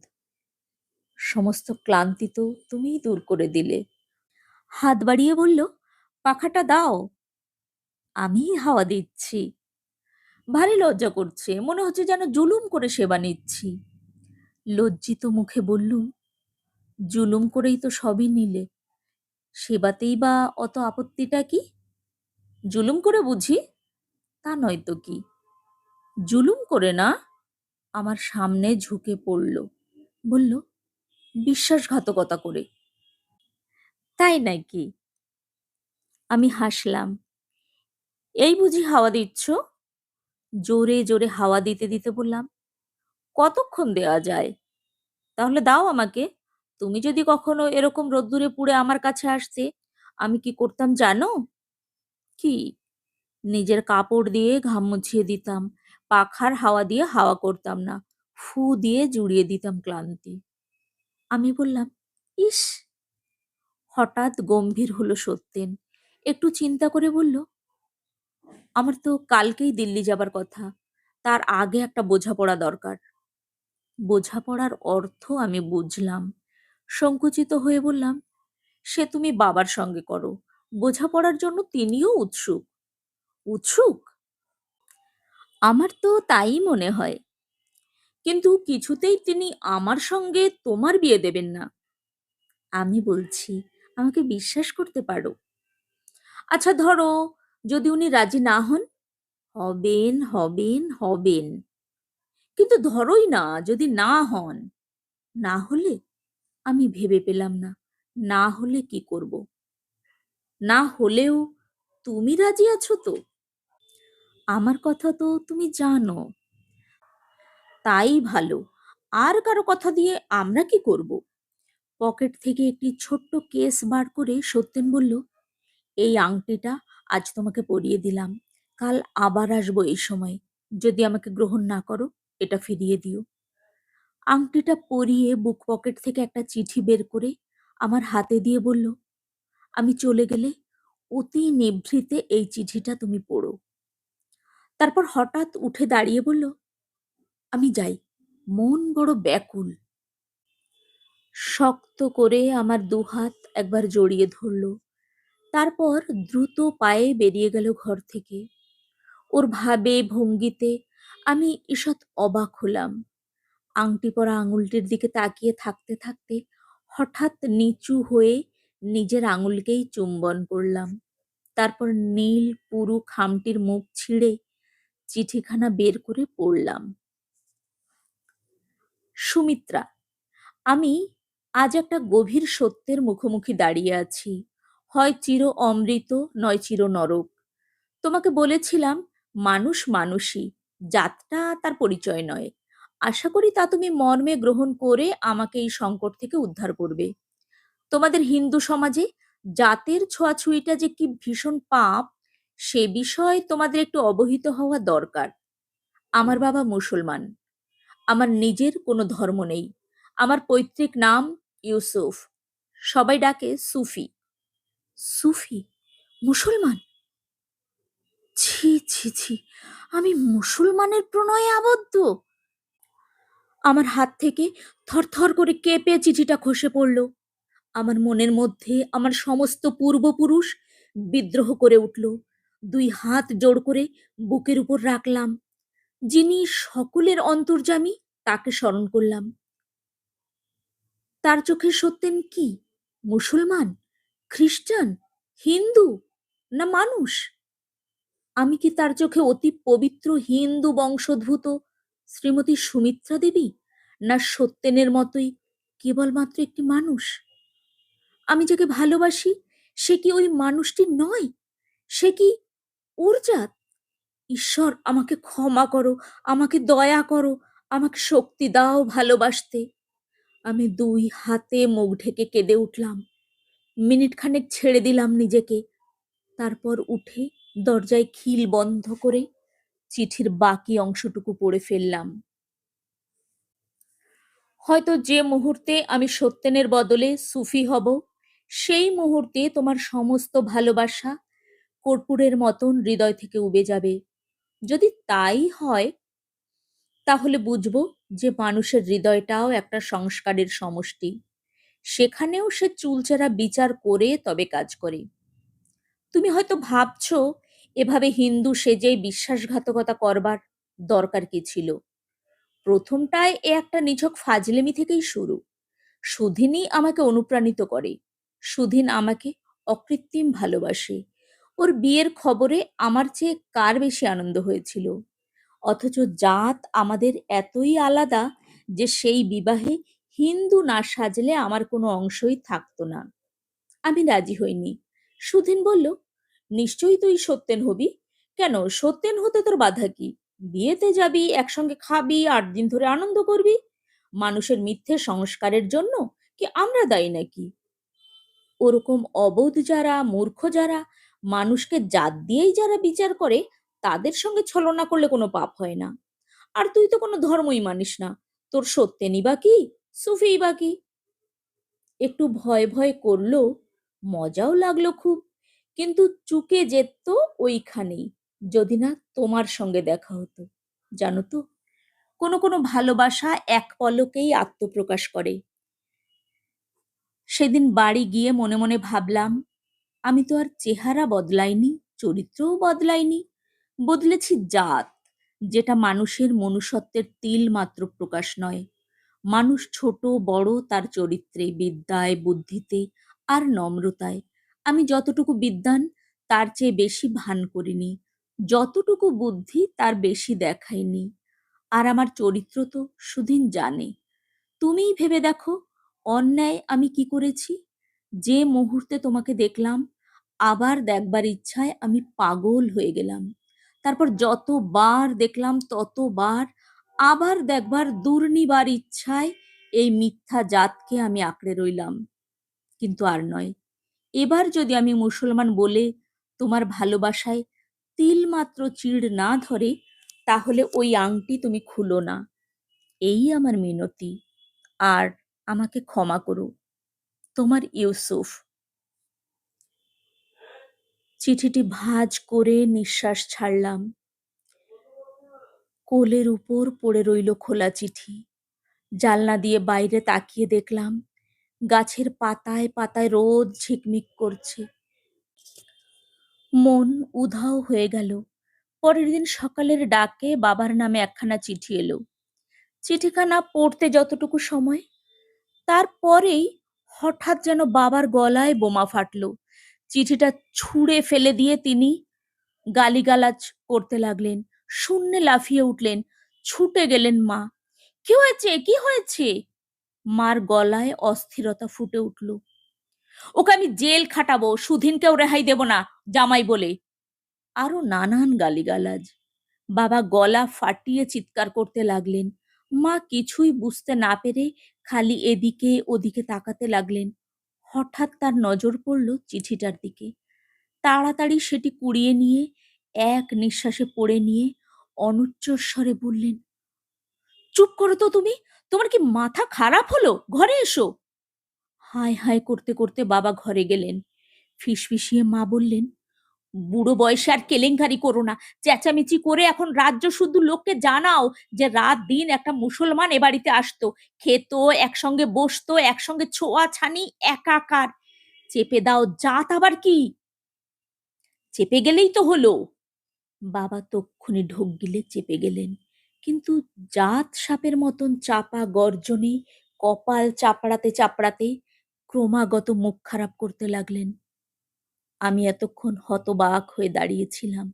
সমস্ত ক্লান্তি তো তুমিই দূর করে দিলে। হাত বাড়িয়ে বলল, পাখাটা দাও। আমি হাওয়া দিচ্ছি। ভারী লজ্জা করছে, মনে হচ্ছে যেন জুলুম করে সেবা নিচ্ছি। লজ্জিত মুখে বললুম, জুলুম করেই তো সবই নিলে, সেবাতেই বা অত আপত্তিটা কি? জুলুম করে বুঝি? তা নয় তো কি। জুলুম করে না। আমার সামনে ঝুঁকে পড়ল, বলল, বিশ্বাসঘাতকতা করে। তাই নাকি? আমি হাসলাম। এই বুঝি হাওয়া দিচ্ছ? জোরে জোরে হাওয়া দিতে দিতে বললাম, কতক্ষণ দেওয়া যায়? তাহলে দাও আমাকে। তুমি যদি কখনো এরকম রোদ্দুরে পুড়ে আমার কাছে আসতে, আমি কি করতাম জানো? কি? নিজের কাপড় দিয়ে ঘাম মুছিয়ে দিতাম। পাখার হাওয়া দিয়ে হাওয়া করতাম না, ফু দিয়ে জুড়িয়ে দিতাম ক্লান্তি। আমি বললাম, ইস। হঠাৎ গম্ভীর হলো সত্যেন। একটু চিন্তা করে বলল, আমার তো কালকেই দিল্লি যাবার কথা। তার আগে একটা বোঝাপড়া দরকার। বোঝাপড়ার অর্থ আমি বুঝলাম। সংকুচিত হয়ে বললাম, সে তুমি বাবার সঙ্গে করো। বোঝাপড়ার জন্য তিনিও উৎসুক। উৎসুক? আমার তো তাই মনে হয়। কিন্তু কিছুতেই তিনি আমার সঙ্গে তোমার বিয়ে দেবেন না। আমি বলছি, আমাকে বিশ্বাস করতে পারো। আচ্ছা ধরো, যদি উনি রাজি না হন? হবেন, হবেন, হবেন। কিন্তু ধরোই না, যদি না হন? না হলে? আমি ভেবে পেলাম না। না হলে কি করব? না হলেও তুমি রাজি আছো তো? আমার কথা তো তুমি জানো। তাই ভালো। আর কারো কথা দিয়ে আমরা কি করব? পকেট থেকে একটি ছোট্ট কেস বার করে সত্যেন বলল, এই আংটিটা আজ তোমাকে পরিয়ে দিলাম। কাল আবার আসবো এই সময়। যদি আমাকে গ্রহণ না করো, এটা ফিরিয়ে দিও। আংটিটা পরিয়ে বুক পকেট থেকে একটা চিঠি বের করে আমার হাতে দিয়ে বলল, আমি চলে গেলে অতি নিভৃতে এই চিঠিটা তুমি পড়ো। তারপর হঠাৎ উঠে দাঁড়িয়ে বলল, আমি যাই, মন বড় ব্যাকুল। শক্ত করে আমার দুহাত একবার জড়িয়ে ধরল। তারপর দ্রুত পায়ে বেরিয়ে গেল ঘর থেকে। ওর ভাবে ভঙ্গিতে আমি ঈষৎ অবাক হলাম। আংটি পরা আঙুলটির দিকে তাকিয়ে থাকতে থাকতে হঠাৎ নিচু হয়ে নিজের আঙুলকেই চুম্বন করলাম। তারপর নীল পুরু খামটির মুখ ছিঁড়ে চিঠিখানা বের করে পড়লাম। সুমিত্রা, আমি আজ একটা গভীর সত্যের মুখোমুখি দাঁড়িয়ে আছি। হয় চির অমৃত, নয় চির নরক। তোমাকে বলেছিলাম মানুষ মানুষই, জাতটা তার পরিচয় নয়। আশা করি তা তুমি মর্মে গ্রহণ করে আমাকে এই সংকট থেকে উদ্ধার করবে। তোমাদের হিন্দু সমাজে জাতের ছোঁয়াছুঁয়িটা যে কি ভীষণ পাপ, সে বিষয়ে তোমাদের একটু অবহিত হওয়া দরকার। আমার বাবা মুসলমান। আমার নিজের কোনো ধর্ম নেই। আমার পৈতৃক নাম ইউসুফ। সবাই ডাকে সুফি। সুফি? মুসলমান? ছি ছি ছি, আমি মুসলমানের প্রণয়ে আবদ্ধ! আমার হাত থেকে থরথর করে কেঁপে চিঠিটা খসে পড়ল। আমার মনের মধ্যে আমার সমস্ত পূর্বপুরুষ বিদ্রোহ করে উঠল। দুই হাত জোড় করে বুকের উপর রাখলাম। যিনি সকলের অন্তর্যামী, তাকে স্মরণ করলাম। তার চোখে সত্যেন কি? মুসলমান, খ্রিস্টান, হিন্দু, না মানুষ? আমি কি তার চোখে অতি পবিত্র হিন্দু বংশোদ্ভূত শ্রীমতী সুমিত্রা দেবী, না সত্যেনের মতোই কেবলমাত্র একটি মানুষ? আমি যাকে ভালোবাসি সে কি ওই মানুষটি নয়? সে কি ওর জাত? ঈশ্বর, আমাকে ক্ষমা করো, আমাকে দয়া করো, আমাকে শক্তি দাও ভালোবাসতে। আমি দুই হাতে মুখ ঢেকে কেঁদে উঠলাম। মিনিট খানেক ছেড়ে দিলাম নিজেকে। তারপর উঠে দরজায় খিল বন্ধ করে চিঠির বাকি অংশটুকু পড়ে ফেললাম। হয়তো যে মুহূর্তে আমি সত্যেনের বদলে সুফি হব, সেই মুহূর্তে তোমার সমস্ত ভালোবাসা কর্পূরের মতন হৃদয় থেকে উবে যাবে। যদি তাই হয়, তাহলে বুঝবো যে মানুষের হৃদয়টাও একটা সংস্কারের সমষ্টি। সেখানেও সে চুলচেরা বিচার করে তবে কাজ করে। তুমি হয়তো ভাবছো, এভাবে হিন্দু সেজে বিশ্বাসঘাতকতা করবার দরকার কি ছিল? প্রথমটায় এ একটা নিছক ফাজলেমি থেকেই শুরু। সুধিনই আমাকে অনুপ্রাণিত করে। সুধিন আমাকে অকৃত্রিম ভালোবাসে। ওর বিয়ের খবরে আমার চেয়ে কার বেশি আনন্দ হয়েছিল? অথচ জাত আমাদের এতই আলাদা যে সেই বিবাহে হিন্দু না সাজলে আমার কোনো অংশই থাকতো না। আমি রাজি হইনি। সুধীন বলল, নিশ্চয়ই তুই সত্যেন হবি। কেন, সত্যেন হতে তোর বাধা কি? বিয়েতে যাবি, একসঙ্গে খাবি, 8 দিন ধরে আনন্দ করবি। মানুষের মিথ্যে সংস্কারের জন্য কি আমরা দায়ী নাকি? ওরকম অবোধ যারা, মূর্খ যারা, মানুষকে জাত দিয়েই যারা বিচার করে, তাদের সঙ্গে ছলনা করলে কোনো পাপ হয় না। আর তুই তো কোনো ধর্মই মানিস না। তোর সত্যেনই বা কি, সুফিই বা কি? একটু ভয় ভয় করলো, মজাও লাগলো খুব। কিন্তু চুকে যেত ওইখানেই, যদি না তোমার সঙ্গে দেখা হতো। জানো তো, কোনো কোনো ভালোবাসা এক পলকেই আত্মপ্রকাশ করে। সেদিন বাড়ি গিয়ে মনে মনে ভাবলাম, আমি তো আর চেহারা বদলাইনি, চরিত্রও বদলাইনি। বদলেছি জাত, যেটা মানুষের মনুষ্যত্বের তিল মাত্র প্রকাশ নয়। মানুষ ছোট বড় তার চরিত্রে, বিদ্যায়, বুদ্ধিতে আর নম্রতায়। আমি যতটুকু বিদ্বান তার চেয়ে বেশি ভান করিনি, যতটুকু বুদ্ধি তার বেশি দেখাইনি। আর আমার চরিত্র তো সুদিন জানে। তুমিই ভেবে দেখো, অন্যায় আমি কি করেছি। যে মুহূর্তে তোমাকে দেখলাম, আবার দেখবার ইচ্ছায় আমি পাগল হয়ে গেলাম। তারপর যতবার দেখলাম ততবার আবার দেখবার দুর্নিবার ইচ্ছায় এই মিথ্যা জাতকে আমি আঁকড়ে রইলাম। কিন্তু আর নয়। এবার যদি আমি মুসলমান বলে তোমার ভালোবাসায় তিল মাত্র চিড় না ধরে, তাহলে ওই আংটি তুমি খুলো না। এই আমার মিনতি। আর আমাকে ক্ষমা করো। তোমার ইউসুফ। চিঠিটি ভাঁজ করে নিঃশ্বাস ছাড়লাম। কোলের উপর পড়ে রইল খোলা চিঠি। জানলা দিয়ে বাইরে তাকিয়ে দেখলাম, গাছের পাতায় পাতায় রোদ ঝিকমিক করছে। মন উধাও হয়ে গেল। পরের দিন সকালের ডাকে বাবার নামে একখানা চিঠি এলো। চিঠিখানা পড়তে যতটুকু সময়, তারপরেই হঠাৎ যেন বাবার গলায় বোমা ফাটলো। চিঠিটা ছুঁড়ে ফেলে দিয়ে তিনি গালিগালাজ করতে লাগলেন। শূন্যে লাফিয়ে উঠলেন। ছুটে গেলেন মা। কি হয়েছে, কি হয়েছে? মার গলায় অস্থিরতা ফুটে উঠল। ওকে আমি জেল খাটাবো, সুধীনকেও রেহাই দেব না জামাই বলে। আরো নানান গালিগালাজ। বাবা গলা ফাটিয়ে চিৎকার করতে লাগলেন। মা কিছুই বুঝতে না পেরে খালি এদিকে ওদিকে তাকাতে লাগলেন। হঠাৎ তার নজর পড়ল চিঠিটার দিকে। তাড়াতাড়ি সেটি কুড়িয়ে নিয়ে এক নিঃশ্বাসে পড়ে নিয়ে অনুচ্চস্বরে বললেন, চুপ করো তো তুমি, তোমার কি মাথা খারাপ হলো? ঘরে এসো। হায় হায় করতে করতে বাবা ঘরে গেলেন। ফিসফিসিয়ে মা বললেন, বুড়ো বয়সে আর কেলেঙ্কারি করো না। চেঁচামেচি করে এখন রাজ্য শুদ্ধ লোককে জানাও যে রাত দিন একটা মুসলমান এ বাড়িতে আসতো, খেত, একসঙ্গে বসতো, একসঙ্গে ছোঁয়া ছানি একাকার। চেপে দাও, জাত আবার কি? চেপে গেলেই তো হলো। বাবা তক্ষুনি ঢোক গিলে চেপে গেলেন, কিন্তু জাত সাপের মতন চাপা গর্জনে কপাল চাপড়াতে চাপড়াতে ক্রমাগত মুখ খারাপ করতে লাগলেন। আমি এতক্ষণ হতবাক হয়ে দাঁড়িয়েছিলাম।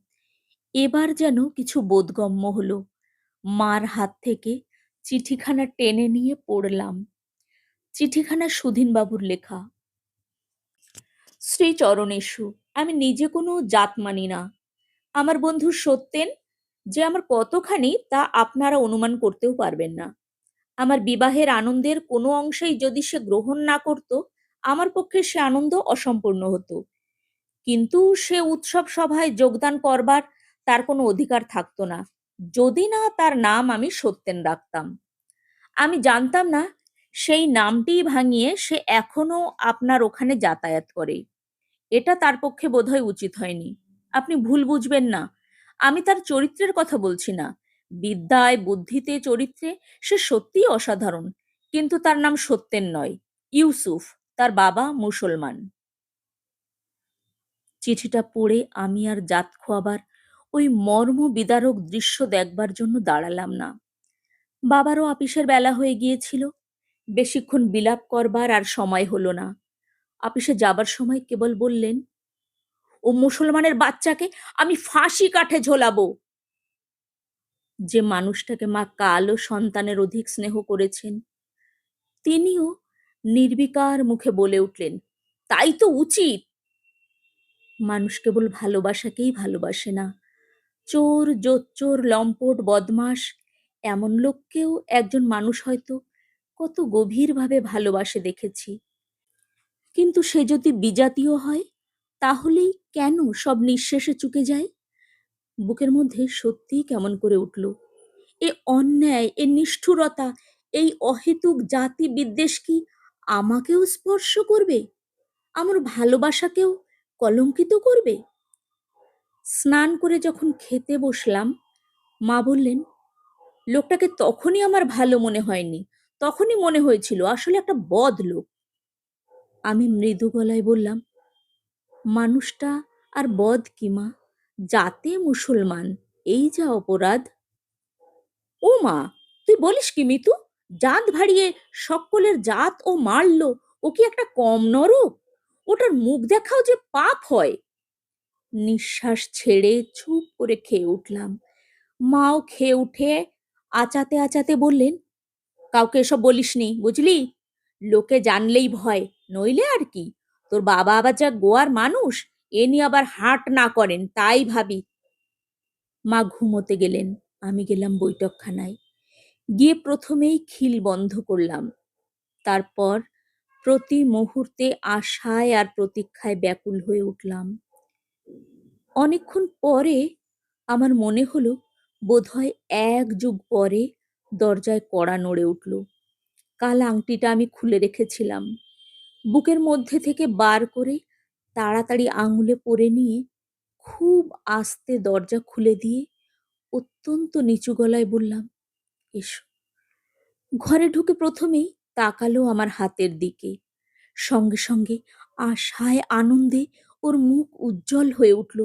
এবার যেন কিছু বোধগম্য হলো। মার হাত থেকে চিঠিখানা টেনে নিয়ে পড়লাম। চিঠিখানা সুধীনবাবুর লেখা। শ্রী চরণেষু, আমি নিজে কোনো জাত মানি না। আমার বন্ধু সত্যেন যে আমার কতখানি তা আপনারা অনুমান করতেও পারবেন না। আমার বিবাহের আনন্দের কোনো অংশেই যদি সে গ্রহণ না করত, আমার পক্ষে সে আনন্দ অসম্পূর্ণ হতো। কিন্তু সে উৎসব সভায় যোগদান করবার তার কোনো অধিকার থাকতো না, যদি না তার নাম আমি সত্যেন রাখতাম। আমি জানতাম না সেই নামটিই ভাঙিয়ে সে এখনো আপনার ওখানে যাতায়াত করে। এটা তার পক্ষে বোধহয় উচিত হয়নি। আপনি ভুল বুঝবেন না, আমি তার চরিত্রের কথা বলছি না। বিদ্যায়, বুদ্ধিতে, চরিত্রে সে সত্যিই অসাধারণ, কিন্তু তার নাম সত্যেন নয়, ইউসুফ। তার বাবা মুসলমান। চিঠিটা পড়ে আমি আর জাত খোয়াবার ওই মর্ম বিদারক দৃশ্য দেখবার জন্য দাঁড়ালাম না। বাবারও আপিসের বেলা হয়ে গিয়েছিল। বেশিক্ষণ বিলাপ করবার আর সময় হলো না। আপিসে যাবার সময় কেবল বললেন, ও মুসলমানের বাচ্চাকে আমি ফাঁসি কাঠে ঝোলাবো। যে মানুষটাকে মা কালো সন্তানের অধিক স্নেহ করেছেন, তিনিও নির্বিকার মুখে বলে উঠলেন, তাই তো উচিত। মানুষ কেবল ভালোবাসাকেই ভালোবাসে না, চোর, জোচ্চোর, লম্পট, বদমাস এমন লোককেও একজন মানুষ হয়তো কত গভীরভাবে ভালোবাসে দেখেছি। কিন্তু সে যদি বিজাতীয় হয়, তাহলেই কেন সব নিঃশেষে চুকে যায়? বুকের মধ্যে সত্যিই কেমন করে উঠল। এ অন্যায়, এ নিষ্ঠুরতা, এই অহেতুক জাতি বিদ্বেষ কি আমাকেও স্পর্শ করবে? আমার ভালোবাসাকেও কলঙ্কিত করবে? স্নান করে যখন খেতে বসলাম, মা বললেন, লোকটাকে তখনই আমার ভালো মনে হয়নি, তখনই মনে হয়েছিল আসলে একটা বদ লোক। আমি মৃদু গলায় বললাম, মানুষটা আর বদ কি মা, জাতে মুসলমান, এই যা অপরাধ। ও মা, তুই বলিস কি মিতু? জাত ভাড়িয়ে সকলের জাত ও মারলো, ও কি একটা কম নরক? ওটার মুখ দেখাও যে পাপ হয়। নিঃশ্বাস ছেড়ে চুপ করে খেয়ে উঠলাম। মাও খেয়ে উঠে আচাতে আচাতে বললেন, কাউকে এসব বলিসনি বুঝলি, লোকে জানলেই ভয়, নইলে আর কি। তোর বাবা আবার যা গোয়ার মানুষ, এ নিয়ে আবার হাট না করেন, তাই ভাবি। মা ঘুমোতে গেলেন। আমি গেলাম বৈঠকখানায়। গিয়ে প্রথমেই খিল বন্ধ করলাম। তারপর প্রতি মুহূর্তে আশায় আর প্রতীক্ষায় ব্যাকুল হয়ে উঠলাম। অনেকক্ষণ পরে আমার মনে হলো বোধহয় ১ যুগ পরে দরজায় কড়া নড়ে উঠল। কাল আংটিটা আমি খুলে রেখেছিলাম। বুকের মধ্যে থেকে বার করে তাড়াতাড়ি আঙুলে পরে নিয়ে খুব আস্তে দরজা খুলে দিয়ে অত্যন্ত নিচু গলায় বললাম, এসো। ঘরে ঢুকে প্রথমেই তাকালো আমার হাতের দিকে। সঙ্গে সঙ্গে আশায় আনন্দে ওর মুখ উজ্জ্বল হয়ে উঠল।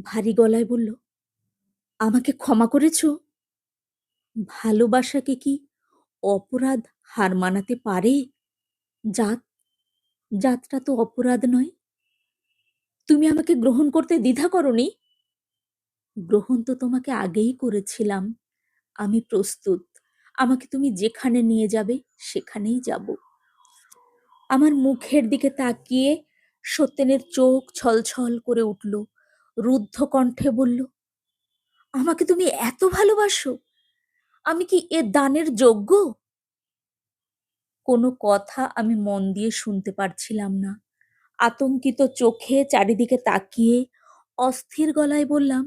ভারী গলায় বলল, আমাকে ক্ষমা করেছো? ভালোবাসাকে কি অপরাধ হার মানাতে পারে? জাত, জাতটা তো অপরাধ নয়। তুমি আমাকে গ্রহণ করতে দ্বিধা করনি? গ্রহণ তো তোমাকে আগেই করেছিলাম। আমি প্রস্তুত। আমাকে তুমি যেখানে নিয়ে যাবে সেখানেই যাব। আমার মুখের দিকে তাকিয়ে সত্যেনের চোখ ছলছল করে উঠল। রুদ্ধ কণ্ঠে বলল, আমাকে তুমি এত ভালোবাসো? আমি কি এ দানের যোগ্য? কোনো কথা আমি মন দিয়ে শুনতে পারছিলাম না। আতঙ্কিত চোখে চারিদিকে তাকিয়ে অস্থির গলায় বললাম,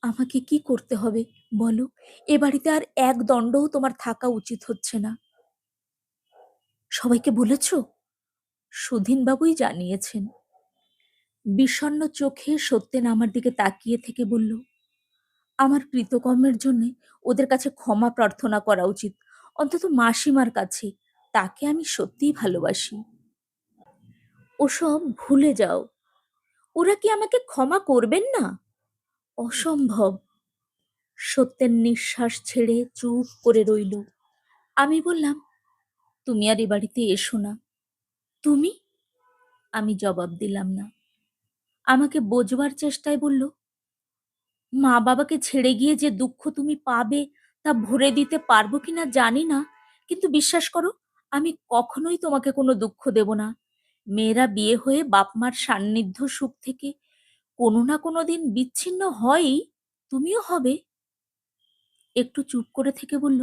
আমাকে কি করতে হবে বলো? এ বাড়িতে আর এক দণ্ডও তোমার থাকা উচিত হচ্ছে না। সবাইকে বলেছ? সুধীনবাবুই জানিয়েছেন। বিষণ্ণ চোখে সত্যেন আমার দিকে তাকিয়ে থেকে বলল, আমার কৃতকর্মের জন্যে ওদের কাছে ক্ষমা প্রার্থনা করা উচিত, অন্তত মাসিমার কাছে। তাকে আমি সত্যিই ভালোবাসি। ওসব ভুলে যাও। ওরা কি আমাকে ক্ষমা করবেন না? অসম্ভব। সত্যেন নিঃশ্বাস ছেড়ে চুপ করে রইল। আমি বললাম, তুমি আর এ বাড়িতে এসো না। তুমি? আমি জবাব দিলাম না। আমাকে বোঝবার চেষ্টায় বলল, মা বাবাকে ছেড়ে গিয়ে যে দুঃখ তুমি পাবে তা ভরে দিতে পারবো কিনা জানি না, কিন্তু বিশ্বাস করো, আমি কখনোই তোমাকে কোনো দুঃখ দেব না। মেয়েরা বিয়ে হয়ে বাপ মার সান্নিধ্য সুখ থেকে কোনো না কোনো দিন বিচ্ছিন্ন হয়ই, তুমিও হবে। একটু চুপ করে থেকে বলল,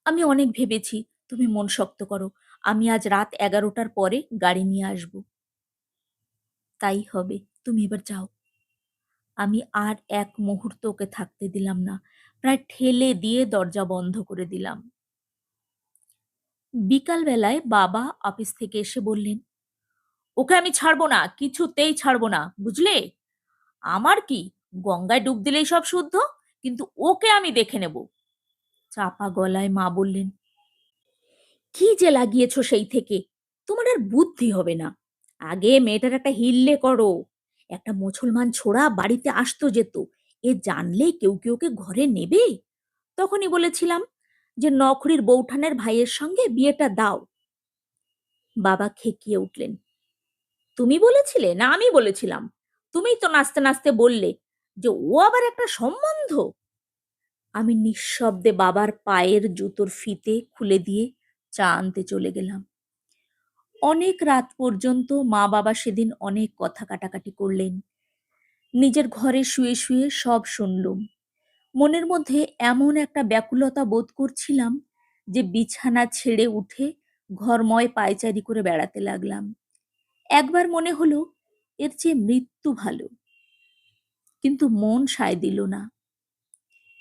আমি অনেক ভেবেছি, তুমি মন শক্ত করো। আমি আজ রাত 11টার পরে গাড়ি নিয়ে আসব। তাই হবে, তুমি এবার যাও। আমি আর এক মুহূর্ত ওকে থাকতে দিলাম না। প্রায় ঠেলে দিয়ে দরজা বন্ধ করে দিলাম। বিকালবেলায় বাবা অফিস থেকে এসে বললেন, ওকে আমি ছাড়বো না, কিছুতেই ছাড়বো না, বুঝলে? আমার কি, গঙ্গায় ডুব দিলেই সব শুদ্ধ, কিন্তু ওকে আমি দেখে নেব। চাপা গলায় মা বললেন, কি যে লাগিয়েছো সেই থেকে, তোমার আর বুদ্ধি হবে না। আগে মেয়েটার একটা হিল্লে করো। একটা মুসলমান ছোড়া বাড়িতে আসতো যেত, এ জানলে কেউ কেউ ওকে ঘরে নেবে? তখনই বলেছিলাম যে নখরির বৌঠানের ভাইয়ের সঙ্গে বিয়েটা দাও। বাবা খেকিয়ে উঠলেন, তুমি বলেছিলে না আমি বলেছিলাম? তুমিই তো নাচতে নাচতে বললে যে ও আবার একটা সম্বন্ধ। আমি নিঃশব্দে বাবার পায়ের জুতোর ফিতে খুলে দিয়ে চা আনতে চলে গেলাম। অনেক রাত পর্যন্ত মা বাবা সেদিন অনেক কথা কাটাকাটি করলেন। নিজের ঘরে শুয়ে শুয়ে সব শুনলুম। মনের মধ্যে এমন একটা ব্যাকুলতা বোধ করছিলাম যে বিছানা ছেড়ে উঠে ঘরময় পায়চারি করে বেড়াতে লাগলাম। একবার মনে হলো এর চেয়ে মৃত্যু ভালো, কিন্তু মন সায় দিল না।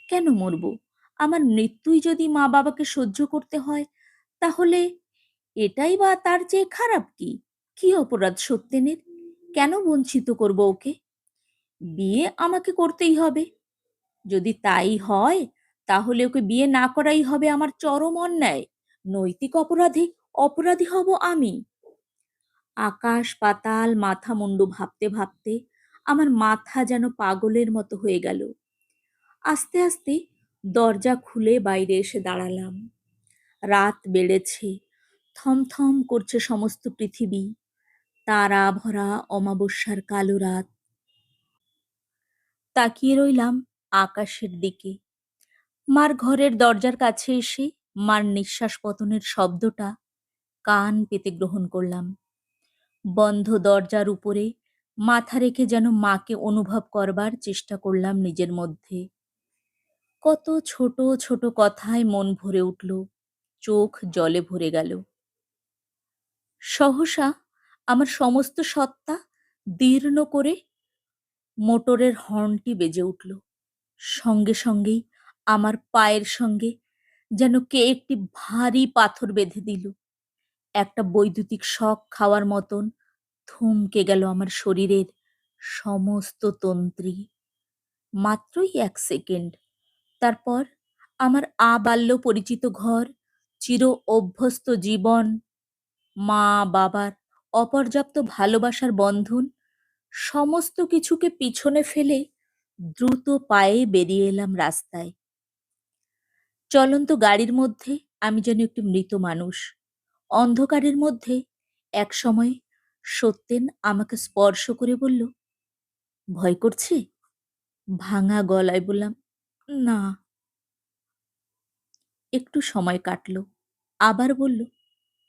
কেন মরব? আমার মৃত্যুই যদি মা বাবাকে সহ্য করতে হয়, তাহলে এটাই বা তার চেয়ে খারাপ কি? কি অপরাধ সত্যেনের? কেন বঞ্চিত করব ওকে? বিয়ে আমাকে করতেই হবে। যদি তাই হয়, তাহলে ওকে বিয়ে না করাই হবে আমার চরম অন্যায়। নৈতিক অপরাধে অপরাধী হব আমি। আকাশ পাতাল মাথা মুন্ডু ভাবতে ভাবতে আমার মাথা যেন পাগলের মতো হয়ে গেল। আস্তে আস্তে দরজা খুলে বাইরে এসে দাঁড়ালাম। রাত বেড়েছে, থমথম করছে সমস্ত পৃথিবী। তারা ভরা অমাবস্যার কালো রাত। তাকিয়ে রইলাম আকাশের দিকে। মার ঘরের দরজার কাছে এসে মার নিঃশ্বাস পতনের শব্দটা কান পেতে গ্রহণ করলাম। বন্ধ দরজার উপরে মাথা রেখে যেন মাকে অনুভব করবার চেষ্টা করলাম নিজের মধ্যে। কত ছোট ছোট কথায় মন ভরে উঠল, চোখ জলে ভরে গেল। সহসা আমার সমস্ত সত্তা দীর্ণ করে মোটরের হর্নটি বেজে উঠল। সঙ্গে সঙ্গেই আমার পায়ের সঙ্গে যেন কে একটি ভারী পাথর বেঁধে দিল। একটা বৈদ্যুতিক শক খাওয়ার মতন থমকে গেল আমার শরীরের সমস্ত তন্ত্রী। মাত্রই 1 সেকেন্ড। তারপর আমার আবাল্য পরিচিত ঘর, চির অভ্যস্ত জীবন, মা বাবার অপর্যাপ্ত ভালোবাসার বন্ধন, সমস্ত কিছুকে পিছনে ফেলে দ্রুত পায়ে বেরিয়ে এলাম রাস্তায়। চলন্ত গাড়ির মধ্যে আমি যেন একটি মৃত মানুষ। অন্ধকারের মধ্যে একসময় সত্যেন আমাকে স্পর্শ করে বলল, ভয় করছে? ভাঙা গলায় বললাম, না। একটু সময় কাটলো। আবার বলল,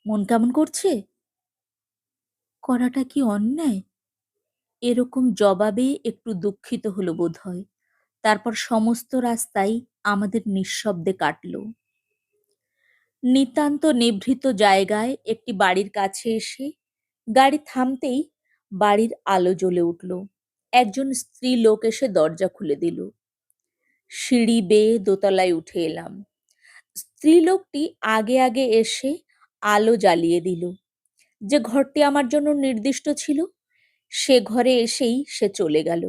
মন কেমন করছে? করাটা কি অন্যায়? এরকম জবাবে একটু দুঃখিত হলো বোধহয়। তারপর সমস্ত রাস্তাই আমাদের নিঃশব্দে কাটল। নিতান্ত নিভৃত জায়গায় একটি বাড়ির কাছে এসে গাড়ি থামতেই বাড়ির আলো জ্বলে উঠল। একজন স্ত্রীলোক এসে দরজা খুলে দিল। সিঁড়ি বেয়ে দোতলায় উঠে এলাম। স্ত্রীলোকটি আগে আগে এসে আলো জ্বালিয়ে দিল। যে ঘরটি আমার জন্য নির্দিষ্ট ছিল, সে ঘরে এসেই সে চলে গেল।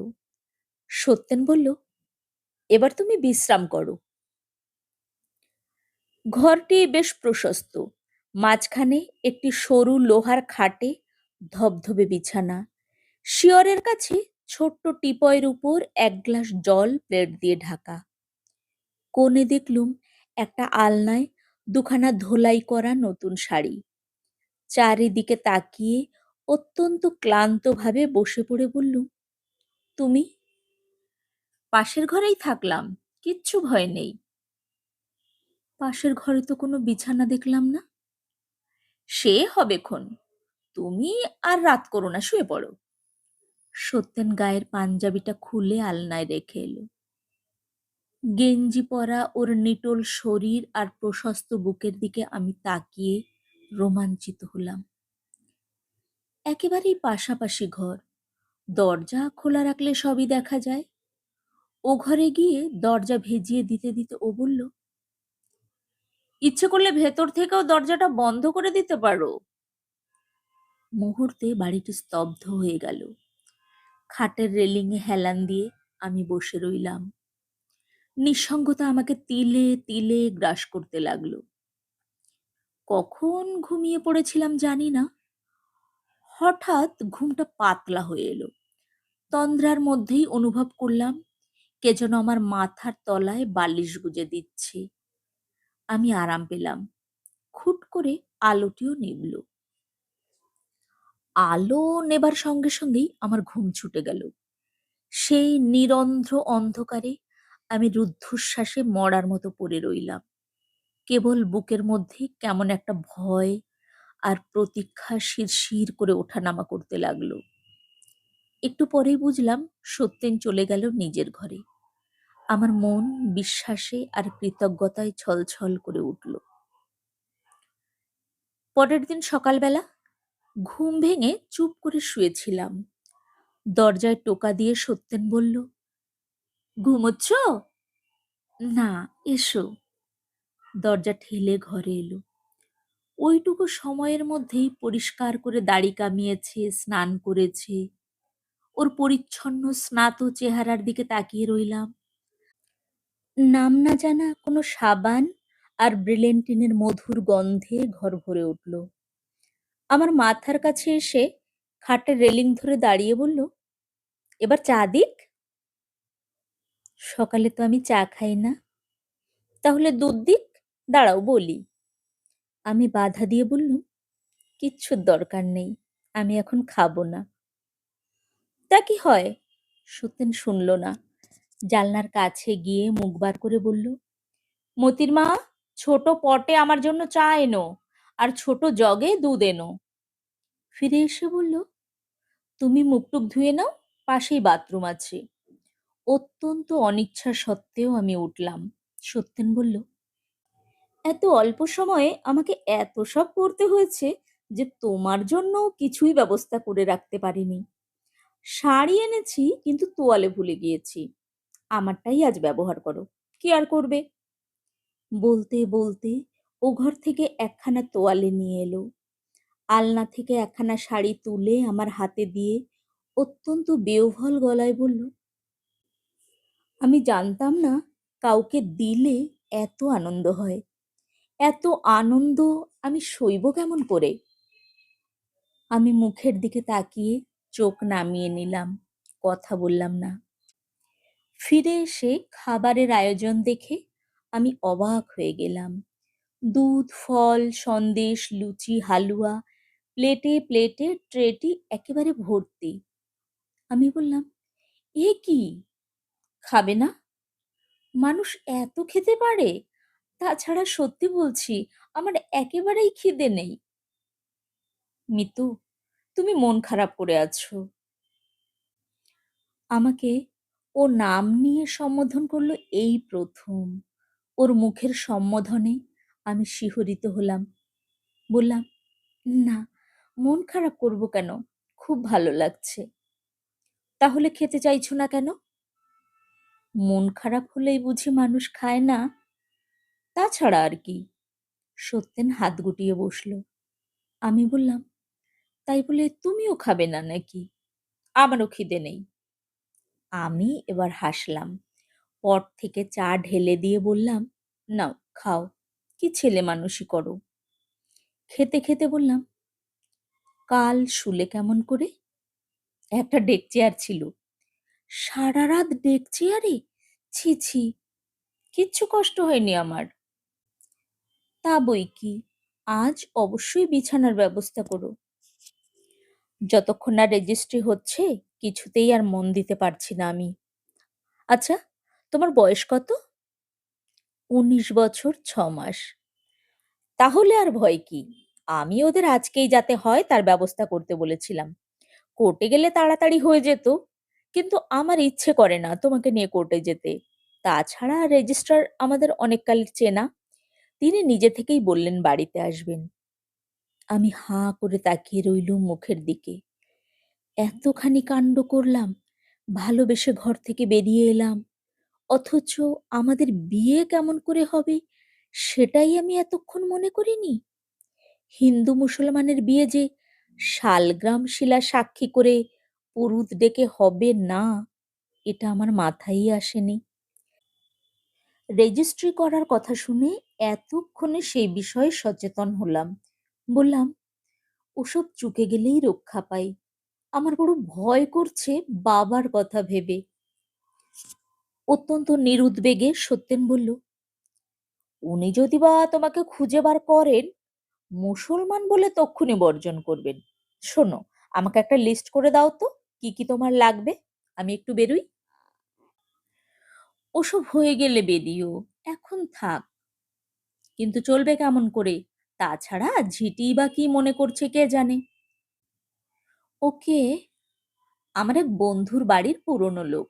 সত্যেন বলল, এবার তুমি বিশ্রাম করো। ঘরটি বেশ প্রশস্ত। মাঝখানে একটি সরু লোহার খাটে ধবধবে বিছানা। শিয়রের কাছে ছোট্ট টিপয়ের উপর এক গ্লাস জল প্লেট দিয়ে ঢাকা। কোণে দেখলুম একটা আলনায় দুখানা ধোলাই করা নতুন শাড়ি। চারিদিকে তাকিয়ে অত্যন্ত ক্লান্তভাবে বসে পড়ে বললুম, তুমি? পাশের ঘরেই থাকলাম, কিচ্ছু ভয় নেই। পাশের ঘরে তো কোনো বিছানা দেখলাম না। সে হবেক্ষণ, তুমি আর রাত করো না, শুয়ে পড়ো। সত্যেন গায়ের পাঞ্জাবিটা খুলে আলনায় রেখে এলো। গেঞ্জি পরা ওর নিটোল শরীর আর প্রশস্ত বুকের দিকে আমি তাকিয়ে রোমাঞ্চিত হলাম। একেবারেই পাশাপাশি ঘর, দরজা খোলা রাখলে সবই দেখা যায়। ও ঘরে গিয়ে দরজা ভেজিয়ে দিতে দিতে ও বলল, ইচ্ছে করলে ভেতর থেকেও দরজাটা বন্ধ করে দিতে পারো। মুহূর্তে বাড়িটি স্তব্ধ হয়ে গেল। খাটের রেলিংয়ে হেলান দিয়ে আমি বসে রইলাম। নিঃসঙ্গতা আমাকে তিলে তিলে গ্রাস করতে লাগলো। কখন ঘুমিয়ে পড়েছিলাম জানি না। হঠাৎ ঘুমটা পাতলা হয়ে এলো। তন্দ্রার মধ্যেই অনুভব করলাম কে যেন আমার মাথার তলায় বালিশ গুজে দিচ্ছে। আমি আরাম পেলাম। খুট করে আলোটিও নিভল। আলো নেবার সঙ্গে সঙ্গেই আমার ঘুম ছুটে গেল। সেই নিরন্ধ্র অন্ধকারে আমি রুদ্ধশ্বাসে মরার মতো পড়ে রইলাম। কেবল বুকের মধ্যে কেমন একটা ভয় আর প্রতীক্ষা শিরশির করে ওঠানামা করতে লাগলো। একটু পরেই বুঝলাম সত্যেন চলে গেল নিজের ঘরে। আমার মন বিশ্বাসে আর কৃতজ্ঞতায় ছলছল করে উঠল। পরের দিন সকালবেলা ঘুম ভেঙে চুপ করে শুয়েছিলাম। দরজায় টোকা দিয়ে সত্যেন বলল, ঘুমোচ্ছ? না, এসো। দরজা ঠেলে ঘরে এলো। ওইটুকু সময়ের মধ্যেই পরিষ্কার করে দাড়ি কামিয়েছে, স্নান করেছে। ওর পরিচ্ছন্ন স্নাত চেহারার দিকে তাকিয়ে রইলাম। নাম না জানা কোনো সাবান আর ব্রিলেন্টিনের মধুর গন্ধে ঘর ভরে উঠল। আমার মাথার কাছে এসে খাটের রেলিং ধরে দাঁড়িয়ে বলল, এবার চা দিক? সকালে তো আমি চা খাই না। তাহলে দুধ দিক? দাঁড়াও বলি। আমি বাধা দিয়ে বললুম, কিচ্ছুর দরকার নেই, আমি এখন খাবো না। তা কি হয়? সত্যেন শুনল না। জানলার কাছে গিয়ে মুখ বার করে বলল, মতির মা, ছোট পটে আমার জন্য চা এনো, আর ছোট জগে দুধ এনো। ফিরে এসে বলল, তুমি মুখ টুক ধুয়ে নাও, পাশেই বাথরুম আছে। অত্যন্ত অনিচ্ছা সত্ত্বেও আমি উঠলাম। সত্যেন বলল, এত অল্প সময়ে আমাকে এত সব করতে হয়েছে যে তোমার জন্য কিছুই ব্যবস্থা করে রাখতে পারিনি। শাড়ি এনেছি, কিন্তু তোয়ালে ভুলে গিয়েছি। আমারটাই আজ ব্যবহার করো, কি আর করবে। বলতে বলতে ও ঘর থেকে একখানা তোয়ালে নিয়ে এলো। আলনা থেকে একখানা শাড়ি তুলে আমার হাতে দিয়ে অত্যন্ত বেওফল গলায় বলল, আমি জানতাম না কাউকে দিলে এত আনন্দ হয়। এত আনন্দ আমি সইব কেমন করে? আমি মুখের দিকে তাকিয়ে চোখ নামিয়ে নিলাম, কথা বললাম না। ফিরে এসে খাবারের আয়োজন দেখে আমি অবাক হয়ে গেলাম। দুধ, ফল, সন্দেশ, লুচি, হালুয়া, প্লেটে প্লেটে ট্রেটি একেবারে ভর্তি। আমি বললাম, এ কি, খাবে না? মানুষ এত খেতে পারে? তাছাড়া সত্যি বলছি, আমার একেবারেই খিদে নেই। মিতু, তুমি মন খারাপ করে আছো। আমাকে ও নাম নিয়ে সম্বোধন করলো এই প্রথম। ওর মুখের সম্বোধনে আমি শিহরিত হলাম। বললাম, না, মন খারাপ করব কেন? খুব ভালো লাগছে। তাহলে খেতে চাইছো না কেন? মন খারাপ হলেই বুঝি মানুষ খায় না? তাছাড়া আর কি? সত্যেন হাত গুটিয়ে বসল। আমি বললাম, তাই বলে তুমিও খাবে না নাকি? আমারও খিদে নেই। আমি এবার হাসলাম। পট থেকে চা ঢেলে দিয়ে বললাম, নাও খাও, কি ছেলে মানুষই করো। খেতে খেতে বললাম, কাল শুলে কেমন করে? একটা ডেক চেয়ার ছিল। সারা রাত ডেক চেয়ারে? ছি ছি, কিচ্ছু কষ্ট হয়নি আমার। তা বই কি, আজ অবশ্যই বিছানার ব্যবস্থা করো। যতক্ষণ না রেজিস্ট্রি হচ্ছে কিছুতেই আর মন দিতে পারছি না আমি। আচ্ছা, তোমার বয়স কত? 19 বছর 6 মাস। তাহলে আর ভয় কি? আমি ওদের আজকেই যাতে হয় তার ব্যবস্থা করতে বলেছিলাম। কোর্টে গেলে তাড়াতাড়ি হয়ে যেত, কিন্তু আমার ইচ্ছে করে না তোমাকে নিয়ে কোর্টে যেতে। তাছাড়া রেজিস্ট্রার আমাদের অনেক কালের চেনা, তিনি নিজে থেকেই বললেন বাড়িতে আসবেন। আমি হাঁ করে তাকিয়ে রইলুম মুখের দিকে। এতখানি কাণ্ড করলাম, ভালোবেসে ঘর থেকে বেরিয়ে এলাম, অথচ আমাদের বিয়ে কেমন করে হবে সেটাই আমি এতক্ষণ মনে করিনি। হিন্দু মুসলমানের বিয়ে যে শালগ্রাম শিলা সাক্ষী করে পুরুত ডেকে হবে না, এটা আমার মাথায় আসেনি। রেজিস্ট্রি করার কথা শুনে এতক্ষণে সেই বিষয়ে সচেতন হলাম। বললাম, ওসব চুকে গেলেই রক্ষা পাই। আমার বড় ভয় করছে বাবার কথা ভেবে। অত্যন্ত নিরুদ্বেগে সত্যেন বলল, উনি যদি বা তোমাকে খুঁজে বার করেন, মুসলমান বলে তক্ষুনি বর্জন করবেন। শোনো, আমাকে একটা লিস্ট করে দাও তো, কি কি তোমার লাগবে। আমি একটু বেরোই। ওসব হয়ে গেলে বেরিও, এখন থাক। কিন্তু চলবে কেমন করে? তাছাড়া ঝিটি বা কি মনে করছে কে জানে। ওকে, আমার এক বন্ধুর বাড়ির পুরনো লোক।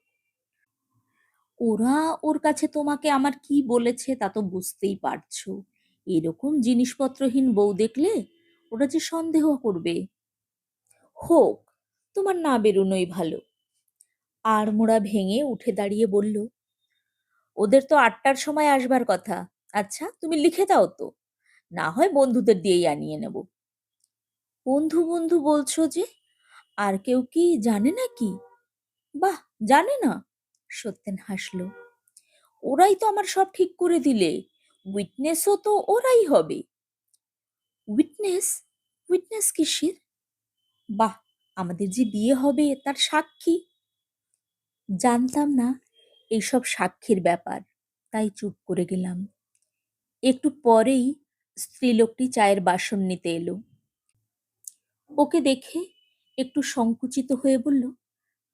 ওরা ওর কাছে তোমাকে আমার কি বলেছে তা তো বুঝতেই পারছো। এরকম জিনিসপত্রহীন বউ দেখলে ওরা যে সন্দেহ করবে। হোক, তোমার না বেরোনোই ভালো। আড়মোড়া ভেঙে উঠে দাঁড়িয়ে বলল, ওদের তো 8টার সময় আসবার কথা। আচ্ছা, তুমি লিখে দাও তো, না হয় বন্ধুদের দিয়েই আনিয়ে নেব। বন্ধু বন্ধু বলছো যে, আর কেউ কি জানে নাকি? বাহ, জানে না? সত্যেন হাসল। ওরাই তো আমার সব ঠিক করে দিলে, উইটনেসও তো ওরাই হবে। উইটনেস? উইটনেস কিসের? বাহ, আমাদের যে বিয়ে হবে তার সাক্ষী। জানতাম না এইসব সাক্ষীর ব্যাপার, তাই চুপ করে গেলাম। একটু পরেই স্ত্রীলোকটি চায়ের বাসন নিতে এলো। ওকে দেখে একটু সংকুচিত হয়ে বলল,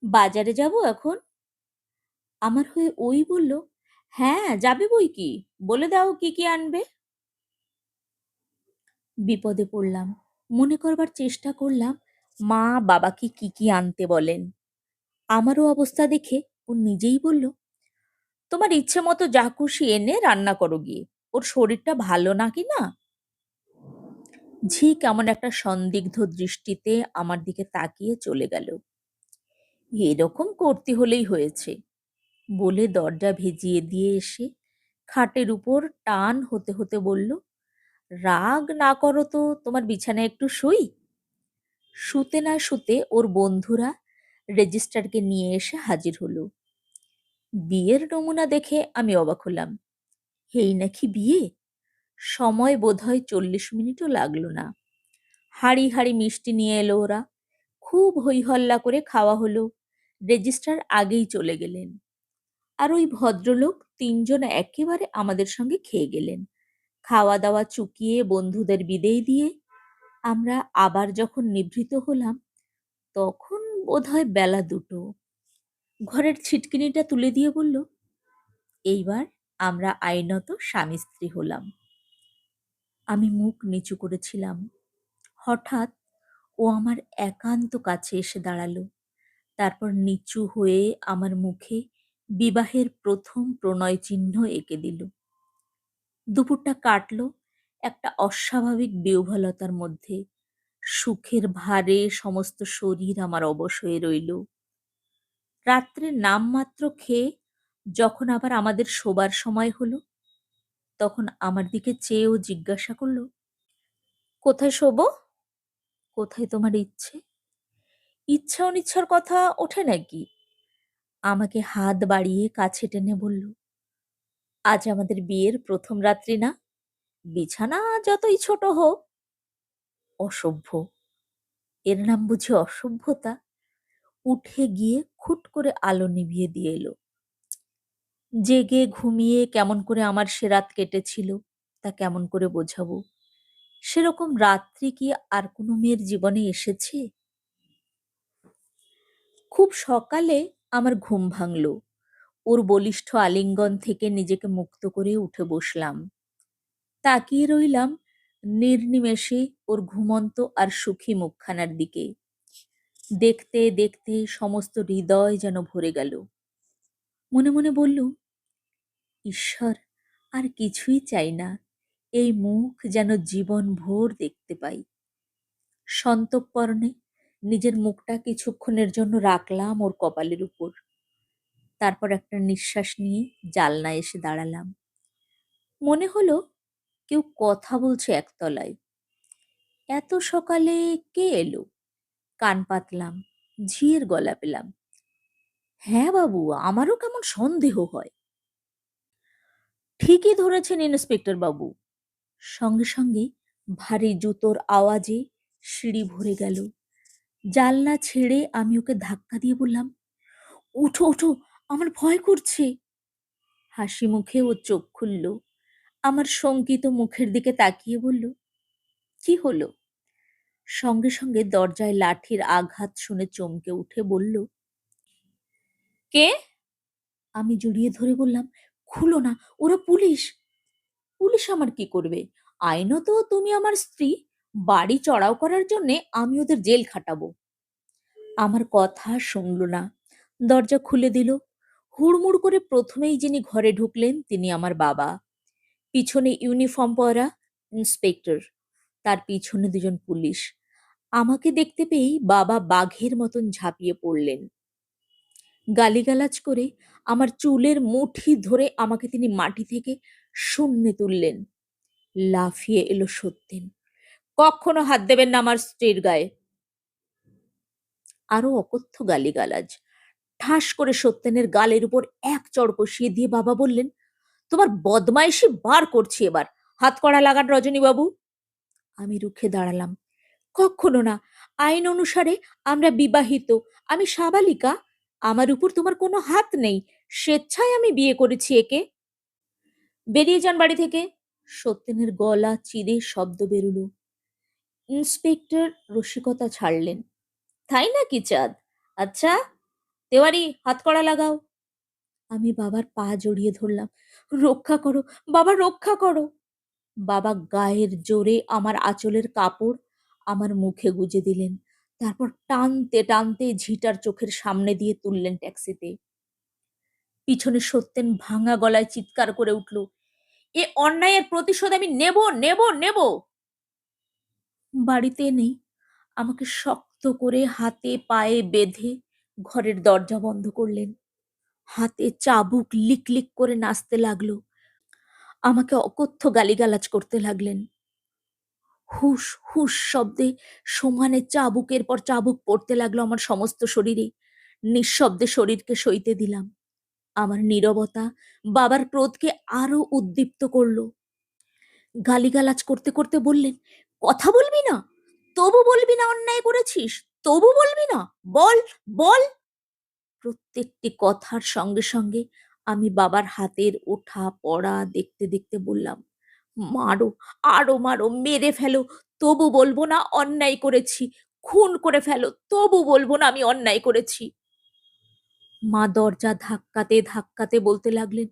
বাজারে যাব এখন? আমার হয়ে ওই বলল, হ্যাঁ যাবে বই কি, বলে দাও কি কি আনবে। বিপদে পড়লাম। মনে করবার চেষ্টা করলাম মা বাবাকে কি কি আনতে বলেন। আমারও অবস্থা দেখে ও নিজেই বলল, তোমার ইচ্ছে মতো যা খুশি এনে রান্না করো গিয়ে, ওর শরীরটা ভালো নাকি না। ঝি কেমন একটা সন্দিগ্ধ দৃষ্টিতে আমার দিকে তাকিয়ে চলে গেল। এরকম করতে হলেই হয়েছে বলে দরজা ভেজিয়ে দিয়ে এসে খাটের উপর টান হতে হতে বলল, রাগ না করো তো, তোমার বিছানায় একটু শুই। শুতে না শুতে ওর বন্ধুরা রেজিস্ট্রারকে নিয়ে এসে হাজির হলো। বিয়ের নমুনা দেখে আমি অবাক হলাম। এই নাকি বিয়ে! সময় বোধহয় 40 মিনিটও লাগলো না। হাঁড়ি হাঁড়ি মিষ্টি নিয়ে এলো ওরা। খুব হই হল্লা করে খাওয়া হলো। রেজিস্ট্রার আগেই চলে গেলেন, আর ওই ভদ্রলোক 3জন একেবারে আমাদের সঙ্গে খেয়ে গেলেন। খাওয়া দাওয়া চুকিয়ে বন্ধুদের বিদেয় দিয়ে আমরা আবার যখন নিভৃত হলাম, তখন বোধহয় বেলা 2টো। ঘরের ছিটকিনিটা তুলে দিয়ে বলল, এইবার আমরা আইনত স্বামী স্ত্রী হলাম। আমি মুখ নিচু করেছিলাম। হঠাৎ ও আমার একান্ত কাছে এসে দাঁড়ালো। তারপর নিচু হয়ে আমার মুখে বিবাহের প্রথম প্রণয় চিহ্ন এঁকে দিল। দুপুরটা কাটল একটা অস্বাভাবিক বিহ্বলতার মধ্যে। সুখের ভারে সমস্ত শরীর আমার অবশ হয়ে রইল। রাত্রে নামমাত্র খেয়ে যখন আবার আমাদের শোবার সময় হলো, তখন আমার দিকে চেয়েও জিজ্ঞাসা করল, কোথায় শোবো? কোথায় তোমার ইচ্ছে? ইচ্ছা অনিচ্ছার কথা ওঠে নাকি? আমাকে হাত বাড়িয়ে কাছে টেনে বলল, আজ আমাদের বিয়ের প্রথম রাত্রি না? বিছানা যতই ছোট হোক। অসভ্য! এর নাম বুঝি অসভ্যতা? উঠে গিয়ে খুট করে আলো নিভিয়ে দিয়ে এলো। জেগে ঘুমিয়ে কেমন করে আমার সে রাত কেটেছিল তা কেমন করে বোঝাবো? সেরকম রাত্রি কি আর কোনো মেয়ের জীবনে এসেছে? খুব সকালে আমার ঘুম ভাঙল। ওর বলিষ্ঠ আলিঙ্গন থেকে নিজেকে মুক্ত করে উঠে বসলাম। তাকিয়ে রইলাম নির্নিমেষে ওর ঘুমন্ত আর সুখী মুখখানার দিকে। দেখতে দেখতে সমস্ত হৃদয় যেন ভরে গেল। মনে মনে বললুম, ঈশ্বর, আর কিছুই চাই না, এই মুখ যেন জীবন ভোর দেখতে পাই। সন্তর্পণে নিজের মুখটা কিছুক্ষণের জন্য রাখলাম ওর কপালের উপর। তারপর একটা নিঃশ্বাস নিয়ে জানলায় এসে দাঁড়ালাম। মনে হলো কেউ কথা বলছে একতলায়। এত সকালে কে এলো? কান পাতলাম, ঝিয়ের গলা পেলাম। হ্যাঁ বাবু, আমারও কেমন সন্দেহ হয়। ঠিকই ধরেছেন ইন্সপেক্টর বাবু। সঙ্গে সঙ্গে ভারী জুতোর আওয়াজে সিঁড়ি ভরে গেল। জানলা ছেড়ে আমি ওকে ধাক্কা দিয়ে বললাম, ওঠো ওঠো, আমার ভয় করছে। হাসি মুখে ও চোখ খুলল। আমার শঙ্কিত মুখের দিকে তাকিয়ে বলল, কি হলো? সঙ্গে সঙ্গে দরজায় লাঠির আঘাত শুনে চমকে উঠে বলল, কে? আমি জড়িয়ে ধরে বললাম, খুলো না, ওরা পুলিশ। পুলিশ আমার কি করবে? আইনত তুমি আমার স্ত্রী। বাড়ি চড়াও করার জন্যে আমি ওদের জেল খাটাবো। আমার কথা শুনল না, দরজা খুলে দিল। হুড়মুড় করে প্রথমেই যিনি ঘরে ঢুকলেন তিনি আমার বাবা। পিছনে ইউনিফর্ম পরা ইন্সপেক্টর, তার পিছনে দুজন পুলিশ। আমাকে দেখতে পেয়েই বাবা বাঘের মতন ঝাঁপিয়ে পড়লেন। গালিগালাজ করে আমার চুলের মুঠি ধরে আমাকে তিনি মাটি থেকে শূন্যে তুললেন। লাফিয়ে এলো সত্যেন। কখনো হাত দেবেন না আমার স্ত্রীর গায়ে। আরো অকথ্য গালিগালাজ। ঠাস করে সত্যেনের গালের উপর এক চড় কষিয়ে দিয়ে বাবা বললেন, তোমার বদমাইশি বার করছি এবার। হাত কড়া লাগান রজনীবাবু। আমি রুখে দাঁড়ালাম। কখনো না, আইন অনুসারে আমরা বিবাহিত, আমি সাবালিকা। আমার উপর তোমার কোনো হাত নেই। স্বেচ্ছায় আমি বিয়ে করেছি একে। বেরিয়ে যান বাড়ি থেকে। সত্যেনের গলা চিরে শব্দ বেরুলো। ইন্সপেক্টর রসিকতা ছাড়লেন, তাই নাকি চাঁদ? আচ্ছা, তেওয়ারি, হাত কড়া লাগাও। আমি বাবার পা জড়িয়ে ধরলাম। রক্ষা করো বাবা, রক্ষা করো। বাবা গায়ের জোরে আমার আঁচলের কাপড় আমার মুখে গুজে দিলেন। তারপর টানতে টানতে ঝিটার চোখের সামনে দিয়ে তুললেন ট্যাক্সিতে। পিছনে সত্যেন ভাঙা গলায় চিৎকার করে উঠল, এ অন্যায়ের প্রতিশোধ আমি নেব নেব নেব। বাড়িতে নেই আমাকে শক্ত করে হাতে পায়ে বেঁধে ঘরের দরজা বন্ধ করলেন। হাতে চাবুক লিক লিক করে নাচতে লাগলো। আমাকে অকথ্য গালিগালাজ করতে লাগলেন। হুস হুস শব্দে সমানে চাবুকের পর চাবুক পড়তে লাগলো আমার সমস্ত শরীরে। নিঃশব্দে শরীরকে সইতে দিলাম। আমার নীরবতা বাবার ক্রোধকে আরো উদ্দীপ্ত করলো। গালিগালাজ করতে করতে বললেন, কথা বলবি না? তবু বলবি না অন্যায় করেছিস? তবু বলবি না? বল, বল। প্রত্যেকটি কথার সঙ্গে সঙ্গে আমি বাবার হাতের ওঠা পড়া দেখতে দেখতে বললাম, মারো, আরো মারো, মেরে ফেলো, তবু বলবো না অন্যায় করেছি, খুন করে ফেলো, তবু বলবো না আমি অন্যায় করেছি। মা দরজা ধাক্কাতে ধাক্কাতে বলতে লাগলেন,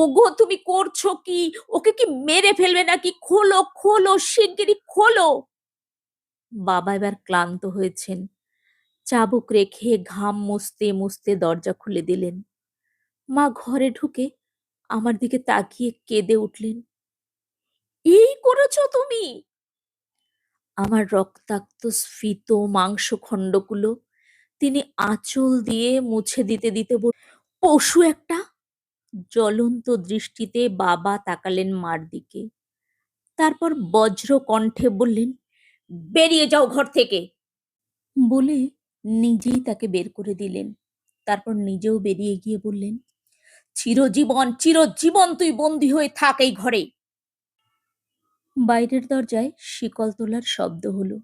ওগো তুমি করছো কি? ওকে কি মেরে ফেলবে নাকি? খোলো খোলো, শিগগিরই খোলো। বাবা এবার ক্লান্ত হয়েছেন, চাবুক রেখে ঘাম মুছতে মুছতে দরজা খুলে দিলেন। মা ঘরে ঢুকে আমার দিকে তাকিয়ে কেঁদে উঠলেন, এই করেছো তুমি? আমার রক্তাক্ত স্ফীত মাংসখণ্ডগুলো তিনি আঁচল দিয়ে মুছে দিতে দিতে পশু একটা। জ্বলন্ত দৃষ্টিতে বাবা তাকালেন মার দিকে, তারপর বজ্র কণ্ঠে বললেন, বেরিয়ে যাও ঘর থেকে। বলে নিজেই তাকে বের করে দিলেন। তারপর নিজেও বেরিয়ে গিয়ে বললেন, চিরজীবন চিরজীবন তুই বন্দী হয়ে থাক এই ঘরে। বাইরের দরজায় শিকল তোলার শব্দ হলো।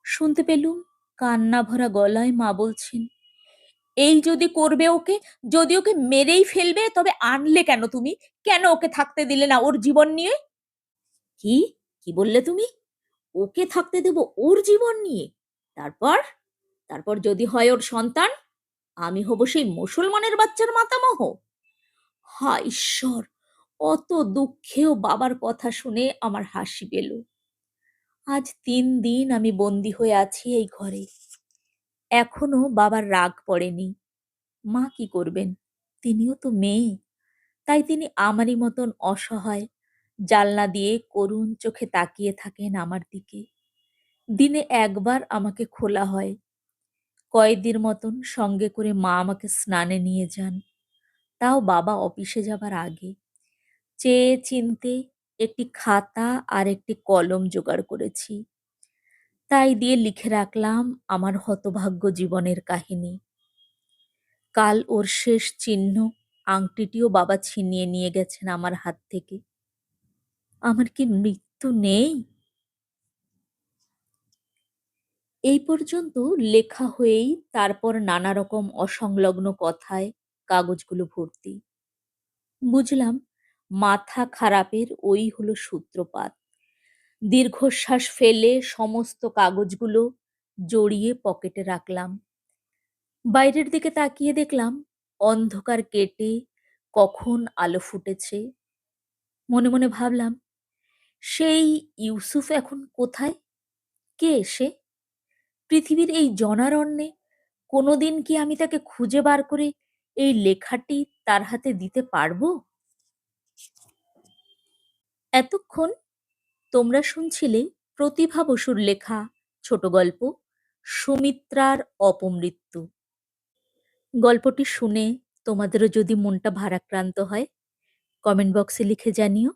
শুনতে পেলুম কান্না ভরা গলায় মা বলছেন, এই যদি করবে ওকে, যদি ওকে মেরেই ফেলবে, তবে আনলে কেন তুমি? কেন ওকে থাকতে দিলে না ওর জীবন নিয়ে? কি কি বললে তুমি? ওকে থাকতে দেব ওর জীবন নিয়ে? তারপর? তারপর যদি হয় ওর সন্তান, আমি হব সেই মুসলমানের বাচ্চার মাতামহ? হায় ঈশ্বর! অত দুঃখেও বাবার কথা শুনে আমার হাসি পেল। আজ 3 দিন আমি বন্দী হয়ে আছি এই ঘরে, এখনো বাবার রাগ পড়েনি। মা কি করবেন, তিনিও তো মেয়ে। তাই তিনি আমারই মতন অসহায়, জানলা দিয়ে করুণ চোখে তাকিয়ে থাকেন আমার দিকে। দিনে একবার আমাকে খোলা হয়, কয়েদির মতন সঙ্গে করে মা আমাকে স্নানে নিয়ে যান, তাও বাবা অফিসে যাবার আগে। চেয়ে চিনতে একটি খাতা আর একটি কলম জোগাড় করেছি, তাই দিয়ে লিখে রাখলাম আমার হতভাগ্য জীবনের কাহিনী। কাল ওর শেষ চিহ্ন আংটিটিও বাবা ছিনিয়ে নিয়ে গেছেন আমার হাত থেকে। আমার কি মৃত্যু নেই? এই পর্যন্ত লেখা হয়েই তারপর নানা রকম অসংলগ্ন কথায় কাগজগুলো ভর্তি। বুঝলাম মাথা খারাপের ওই হলো সূত্রপাত। দীর্ঘশ্বাস ফেলে সমস্ত কাগজগুলো জড়িয়ে পকেটে রাখলাম। বাইরের দিকে তাকিয়ে দেখলাম অন্ধকার কেটে কখন আলো ফুটেছে। মনে মনে ভাবলাম, সেই ইউসুফ এখন কোথায়? কে সে? পৃথিবীর এই জনারণ্যে কোনোদিন কি আমি তাকে খুঁজে বার করে এই লেখাটি তার হাতে দিতে পারবো? এতক্ষণ তোমরা শুনছিলে প্রতিভা বসুর লেখা ছোট গল্প সুমিত্রার অপমৃত্যু। গল্পটি শুনে তোমাদেরও যদি মনটা ভারাক্রান্ত হয়, কমেন্ট বক্সে লিখে জানিও।